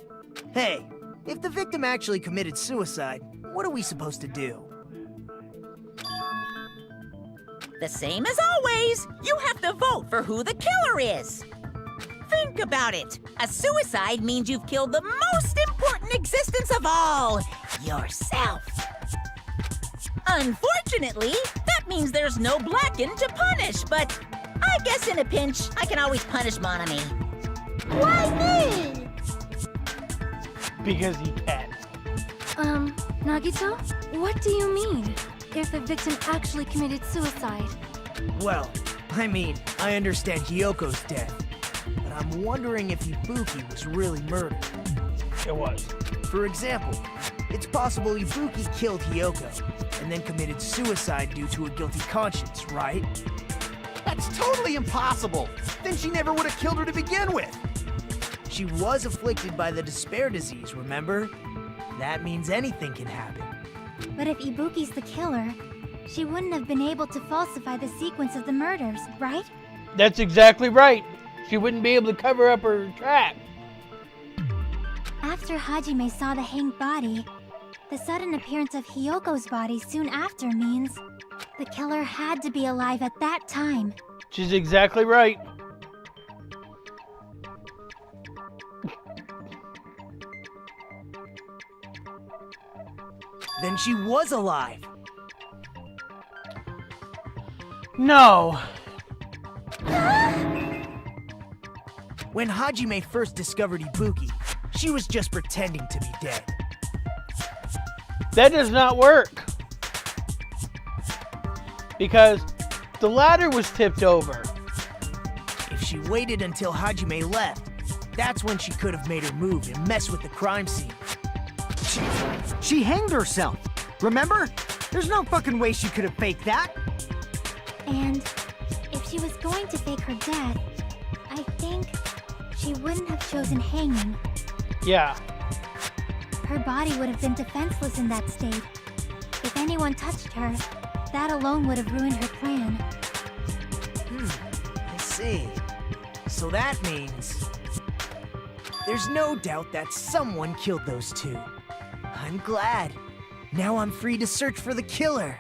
Hey, if the victim actually committed suicide, what are we supposed to do? The same as always, you have to vote for who the killer is. Think about it. A suicide means you've killed the most important existence of all, yourself. Unfortunately, that means there's no Blacken to punish, but I guess in a pinch, I can always punish Monami. Why me? Because he can. Nagito? What do you mean? If the victim actually committed suicide? Well, I understand Hyoko's death, but I'm wondering if Ibuki was really murdered. It was. For example, it's possible Ibuki killed Hyoko, and then committed suicide due to a guilty conscience, right? That's totally impossible! Then she never would have killed her to begin with! She was afflicted by the despair disease, remember? That means anything can happen. But if Ibuki's the killer, she wouldn't have been able to falsify the sequence of the murders, right? That's exactly right. She wouldn't be able to cover up her track. After Hajime saw the hanged body, the sudden appearance of Hyoko's body soon after means the killer had to be alive at that time. She's exactly right. Then she was alive! No. When Hajime first discovered Ibuki, she was just pretending to be dead. That does not work. Because the ladder was tipped over. If she waited until Hajime left, that's when she could have made her move and mess with the crime scene. She hanged herself, remember? There's no fucking way she could have faked that. And if she was going to fake her death, I think she wouldn't have chosen hanging. Yeah. Her body would have been defenseless in that state. If anyone touched her, that alone would have ruined her plan. I see. So that means there's no doubt that someone killed those two. I'm glad. Now I'm free to search for the killer.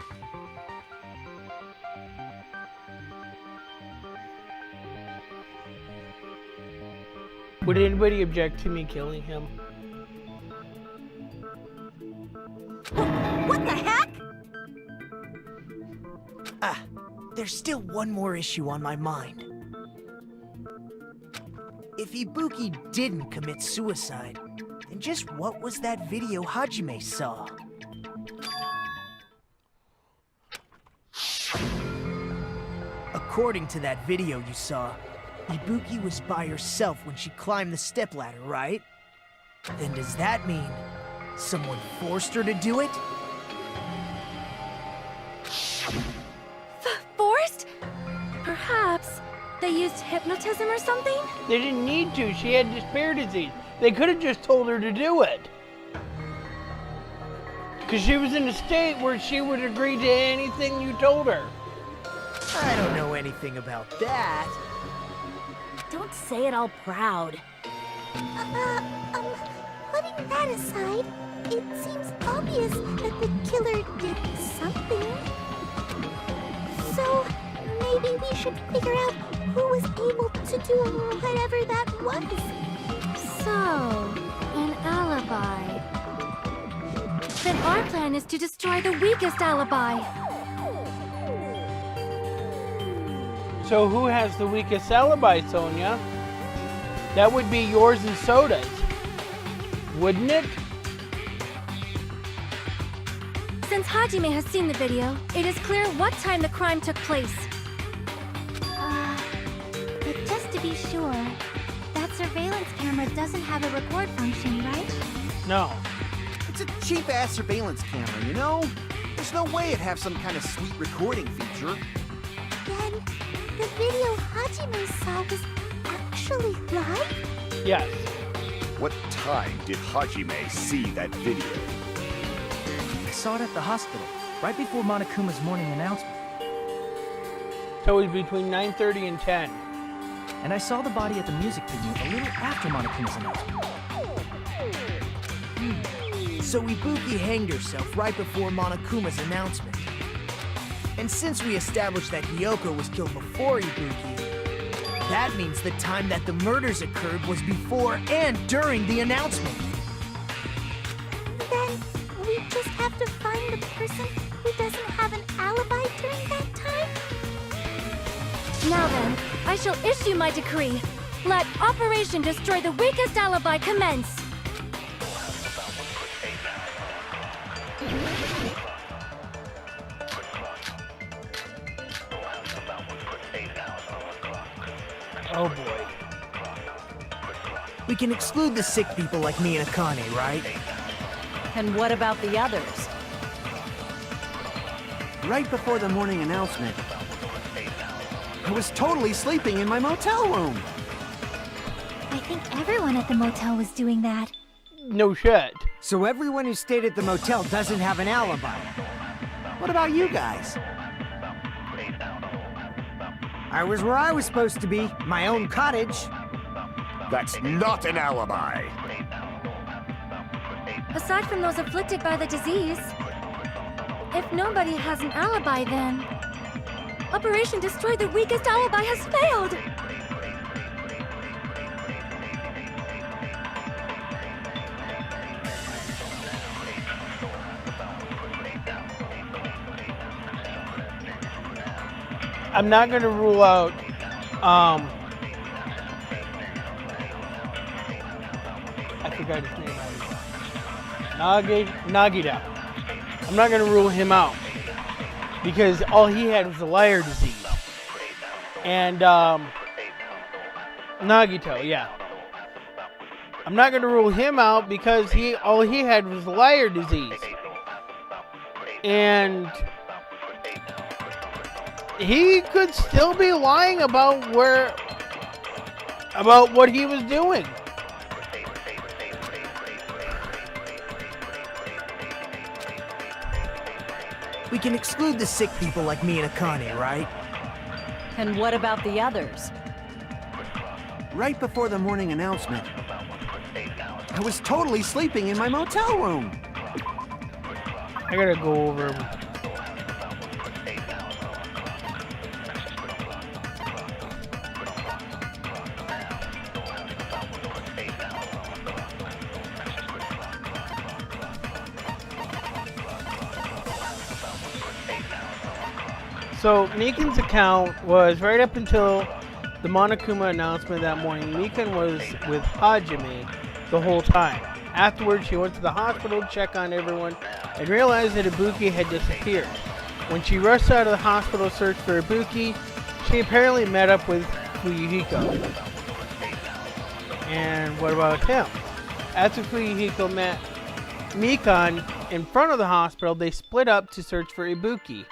Would anybody object to me killing him? What the heck? there's still one more issue on my mind. If Ibuki didn't commit suicide, then just what was that video Hajime saw? According to that video you saw, Ibuki was by herself when she climbed the stepladder, right? Then does that mean someone forced her to do it? Forced? Perhaps they used hypnotism or something? They didn't need to. She had despair disease. They could have just told her to do it. Because she was in a state where she would agree to anything you told her. I don't know anything about that. Don't say it all proud. Putting that aside, it seems obvious that the killer did something. So, maybe we should figure out who was able to do whatever that was. So, an alibi. Then our plan is to destroy the weakest alibi. So who has the weakest alibi, Sonia? That would be yours and Soda's, wouldn't it? Since Hajime has seen the video, it is clear what time the crime took place. But just to be sure, that surveillance camera doesn't have a record function, right? No. It's a cheap-ass surveillance camera, you know? There's no way it'd have some kind of sweet recording feature. Then, the video Hajime saw was actually live? Yes. What time did Hajime see that video? I saw it at the hospital, right before Monokuma's morning announcement. So it was between 9:30 and 10. And I saw the body at the music venue a little after Monokuma's announcement. So Ibuki hanged herself right before Monokuma's announcement. And since we established that Hiyoko was killed before Ibuki, that means the time that the murders occurred was before and during the announcement. Then, we just have to find the person who doesn't have an alibi during that time? Now then, I shall issue my decree. Let Operation Destroy the Weakest Alibi commence. Oh boy. We can exclude the sick people like me and Akane, right? And what about the others? Right before the morning announcement, I was totally sleeping in my motel room. I think everyone at the motel was doing that. No shit. So everyone who stayed at the motel doesn't have an alibi. What about you guys? I was where I was supposed to be, my own cottage. That's not an alibi. Aside from those afflicted by the disease, if nobody has an alibi, then Operation Destroy the Weakest Alibi has failed! I'm not going to rule out I forgot his name already. Nagita. I'm not going to rule him out because all he had was a liar disease. And Nagito, yeah. I'm not going to rule him out because all he had was a liar disease. And he could still be lying about what he was doing. We can exclude the sick people like me and Akane, right? And what about the others? Right before the morning announcement, I was totally sleeping in my motel room. I gotta go over. So Mikan's account was right up until the Monokuma announcement that morning. Mikan was with Hajime the whole time. Afterwards, she went to the hospital to check on everyone and realized that Ibuki had disappeared. When she rushed out of the hospital to search for Ibuki, she apparently met up with Fuyuhiko. And what about him? After Fuyuhiko met Mikan in front of the hospital, they split up to search for Ibuki.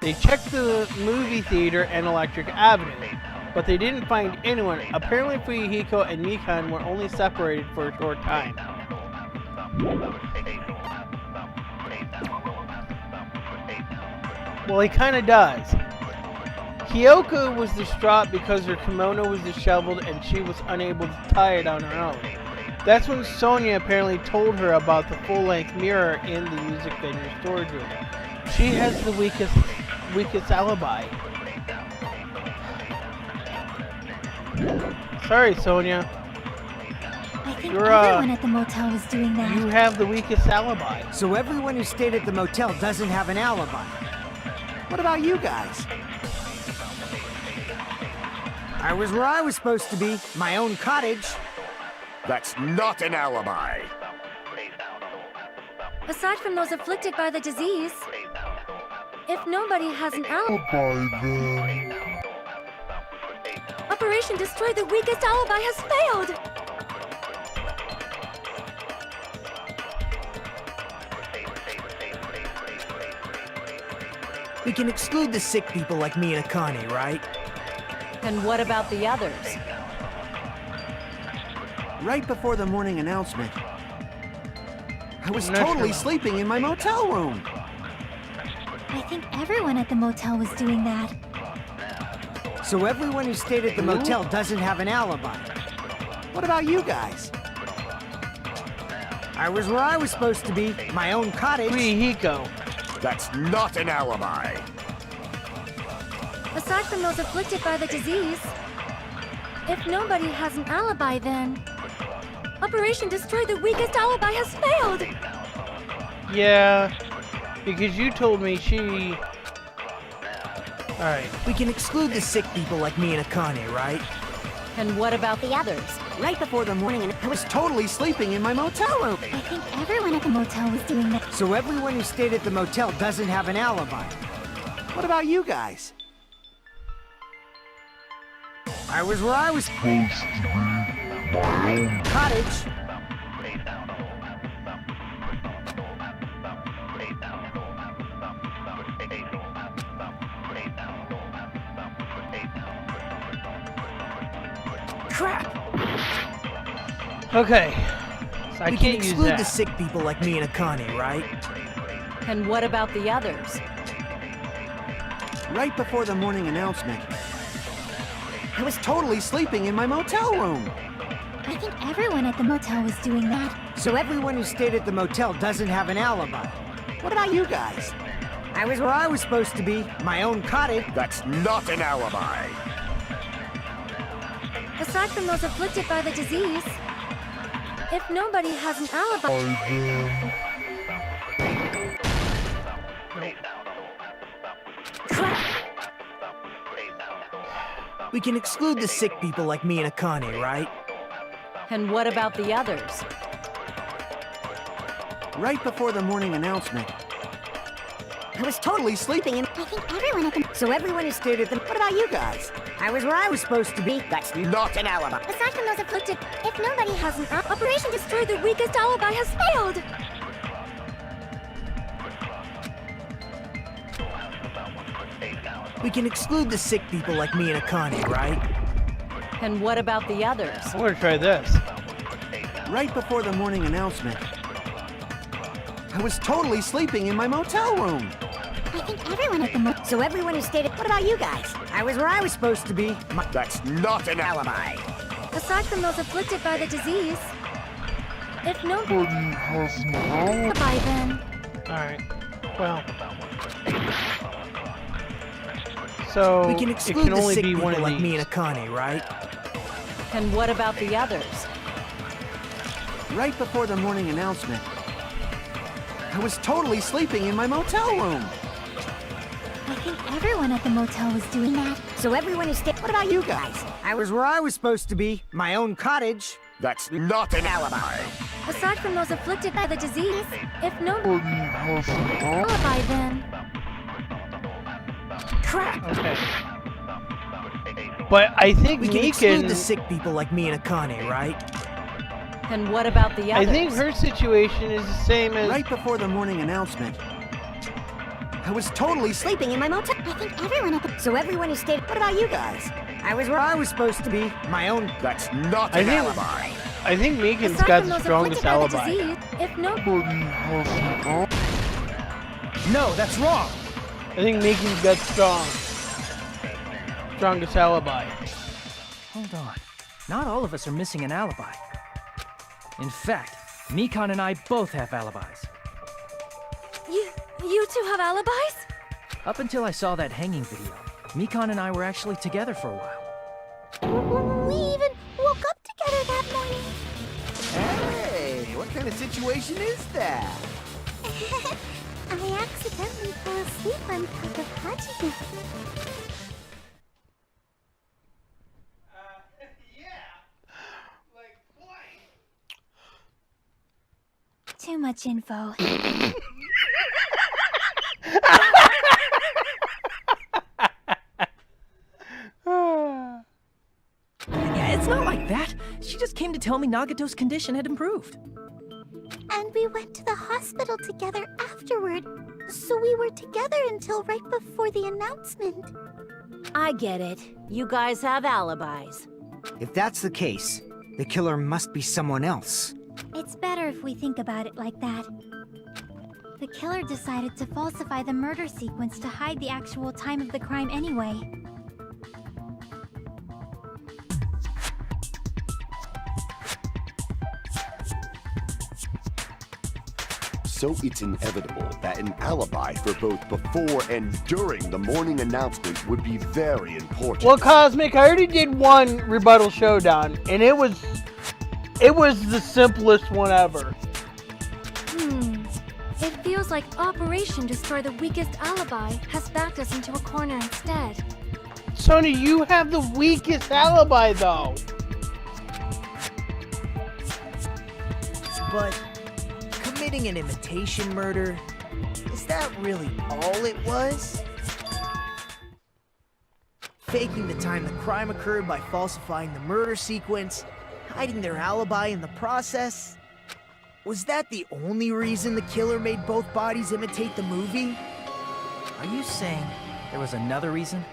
They checked the movie theater and Electric Avenue, but they didn't find anyone. Apparently Fuyuhiko and Mikan were only separated for a short time. Well, he kind of does. Kyoko was distraught because her kimono was disheveled and she was unable to tie it on her own. That's when Sonia apparently told her about the full-length mirror in the music venue storage room. She has the weakest alibi. Sorry, Sonia. I think everyone at the motel was doing that. You have the weakest alibi. So everyone who stayed at the motel doesn't have an alibi. What about you guys? I was where I was supposed to be, my own cottage. That's not an alibi. Aside from those afflicted by the disease, if nobody has an alibi, then... Operation Destroy the Weakest Alibi has failed! We can exclude the sick people like me and Akane, right? And what about the others? Right before the morning announcement, I was totally sleeping in my motel room. I think everyone at the motel was doing that. So everyone who stayed at the motel doesn't have an alibi. What about you guys? I was where I was supposed to be, my own cottage. Fuyuhiko. That's not an alibi. Aside from those afflicted by the disease, if nobody has an alibi, then Operation Destroy the Weakest Alibi has failed! Yeah, because you told me she... Alright. We can exclude the sick people like me and Akane, right? And what about the others? Right before the morning, I was totally sleeping in my motel room. I think everyone at the motel was doing that. So everyone who stayed at the motel doesn't have an alibi. What about you guys? I was where I was supposed to be, my own cottage. Crap! Okay. So I we can't can use exclude that. the sick people like me and Akane, right? And what about the others? Right before the morning announcement, I was totally sleeping in my motel room. I think everyone at the motel was doing that. So everyone who stayed at the motel doesn't have an alibi. What about you guys? I was where I was supposed to be, my own cottage. That's not an alibi. Aside from those afflicted by the disease, if nobody has an alibi... We can exclude the sick people like me and Akane, right? And what about the others? Right before the morning announcement, I was totally sleeping in... I think everyone at the... So everyone who stayed at the... What about you guys? I was where I was supposed to be. That's not an alibi. Aside from those afflicted, if nobody has an... Operation Destroy the Weakest Alibi has failed! We can exclude the sick people like me and Akane, right? And what about the others? I'm gonna try this. Right before the morning announcement, I was totally sleeping in my motel room. I think everyone at the motel... So everyone who stayed at... What about you guys? I was where I was supposed to be. That's not an alibi. Aside from those afflicted by the disease, if nobody has an alibi, then... Alright. Well. So, We can it exclude can the only sick be people one of like these. me and Akane, right? And what about the others? Right before the morning announcement, I was totally sleeping in my motel room. I think everyone at the motel was doing that. So everyone is What about you guys? I was where I was supposed to be, my own cottage. That's not an alibi. Aside from those afflicted by the disease, if no alibi, then Crap! Okay. But I think We can exclude the Mikan, sick people like me and Akane, right? And what about the I others? think her situation is the same as. Right before the morning announcement, I was totally Sleeping in my motel. I think everyone at the... So everyone is What about you guys? I was where I was supposed to be, my own. That's not I an think- alibi. I think Mikan's aside got from the those strongest afflicted by the alibi. disease, if no No, that's wrong! I think Mikan's got strongest alibi. Hold on. Not all of us are missing an alibi. In fact, Mikan and I both have alibis. you two have alibis? Up until I saw that hanging video, Mikan and I were actually together for a while. We even woke up together that morning. Hey, what kind of situation is that? I accidentally fell asleep on top of Hajime. Too much info. Yeah, it's not like that. She just came to tell me Nagato's condition had improved. And we went to the hospital together afterward. So we were together until right before the announcement. I get it. You guys have alibis. If that's the case, the killer must be someone else. It's better if we think about it like that. The killer decided to falsify the murder sequence to hide the actual time of the crime anyway. So it's inevitable that an alibi for both before and during the morning announcement would be very important. Well, Cosmic, I already did one rebuttal showdown, and it was the simplest one ever. It feels like Operation Destroy the Weakest Alibi has backed us into a corner instead. Sony, you have the weakest alibi, though. But committing an imitation murder, is that really all it was? Faking the time the crime occurred by falsifying the murder sequence, hiding their alibi in the process? Was that the only reason the killer made both bodies imitate the movie? Are you saying there was another reason?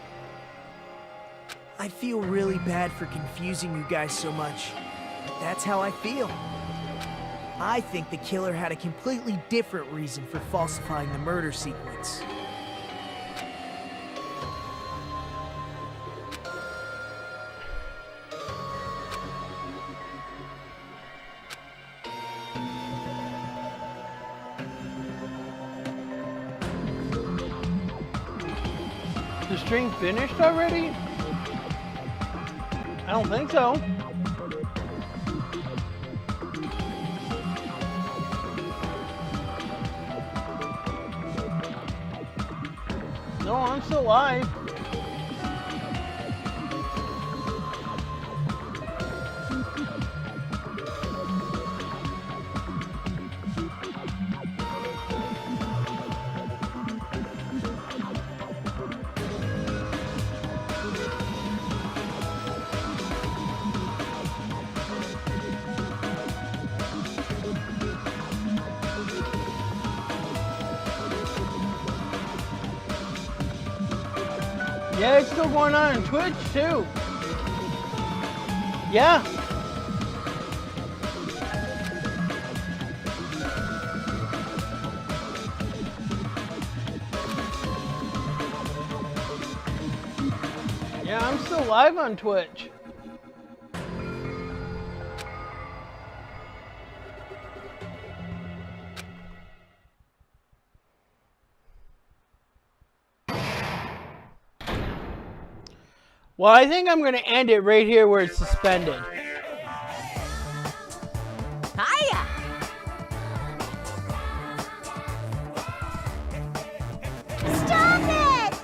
I feel really bad for confusing you guys so much, but that's how I feel. I think the killer had a completely different reason for falsifying the murder sequence. The stream finished already? I don't think so. No, I'm still live. Yeah, it's still going on Twitch too. Yeah. Yeah, I'm still live on Twitch. Well, I think I'm going to end it right here where it's suspended. Hiya! Stop it!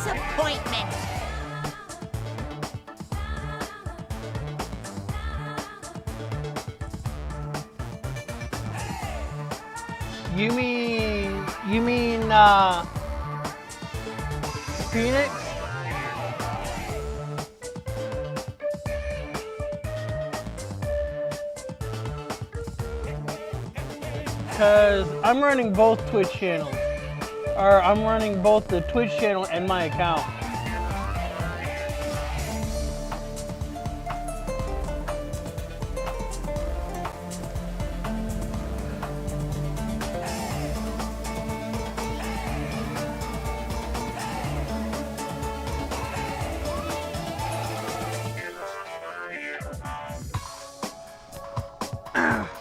disappointment. You mean, Phoenix? Because I'm running both Twitch channels. Or I'm running both the Twitch channel and my account.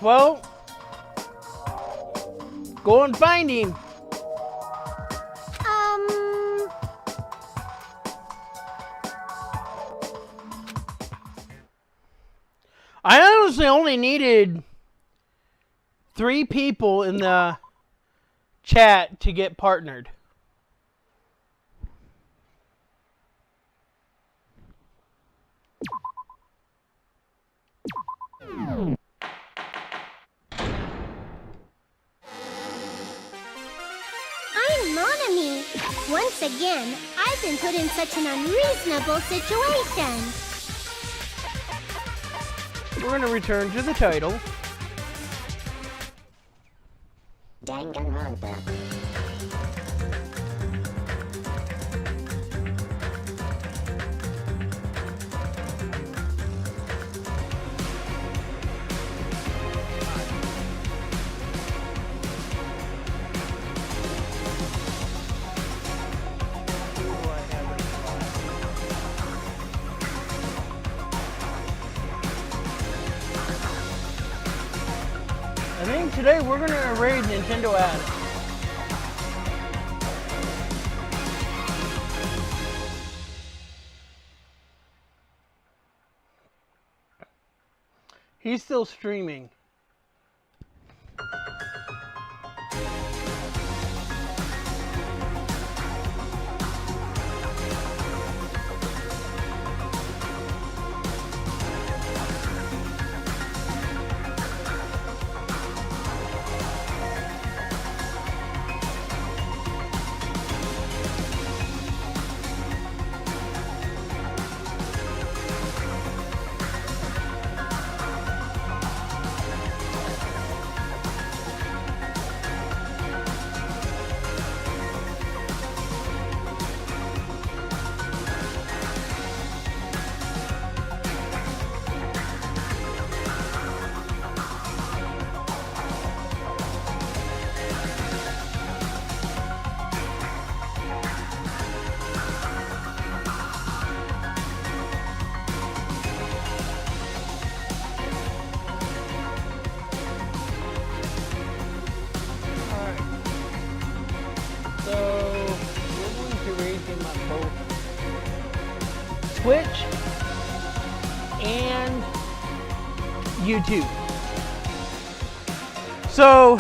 Well, go and find him. I honestly only needed 3 people in the chat to get partnered. I'm Monami. Once again, I've been put in such an unreasonable situation. We're going to return to the title. Danganronpa. I think today we're going to raid Nintendo Addict. He's still streaming. Twitch and YouTube. So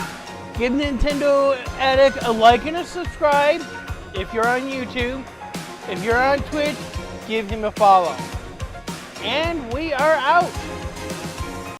give Nintendo Addict a like and a subscribe if you're on YouTube. If you're on Twitch, give him a follow. And we are out.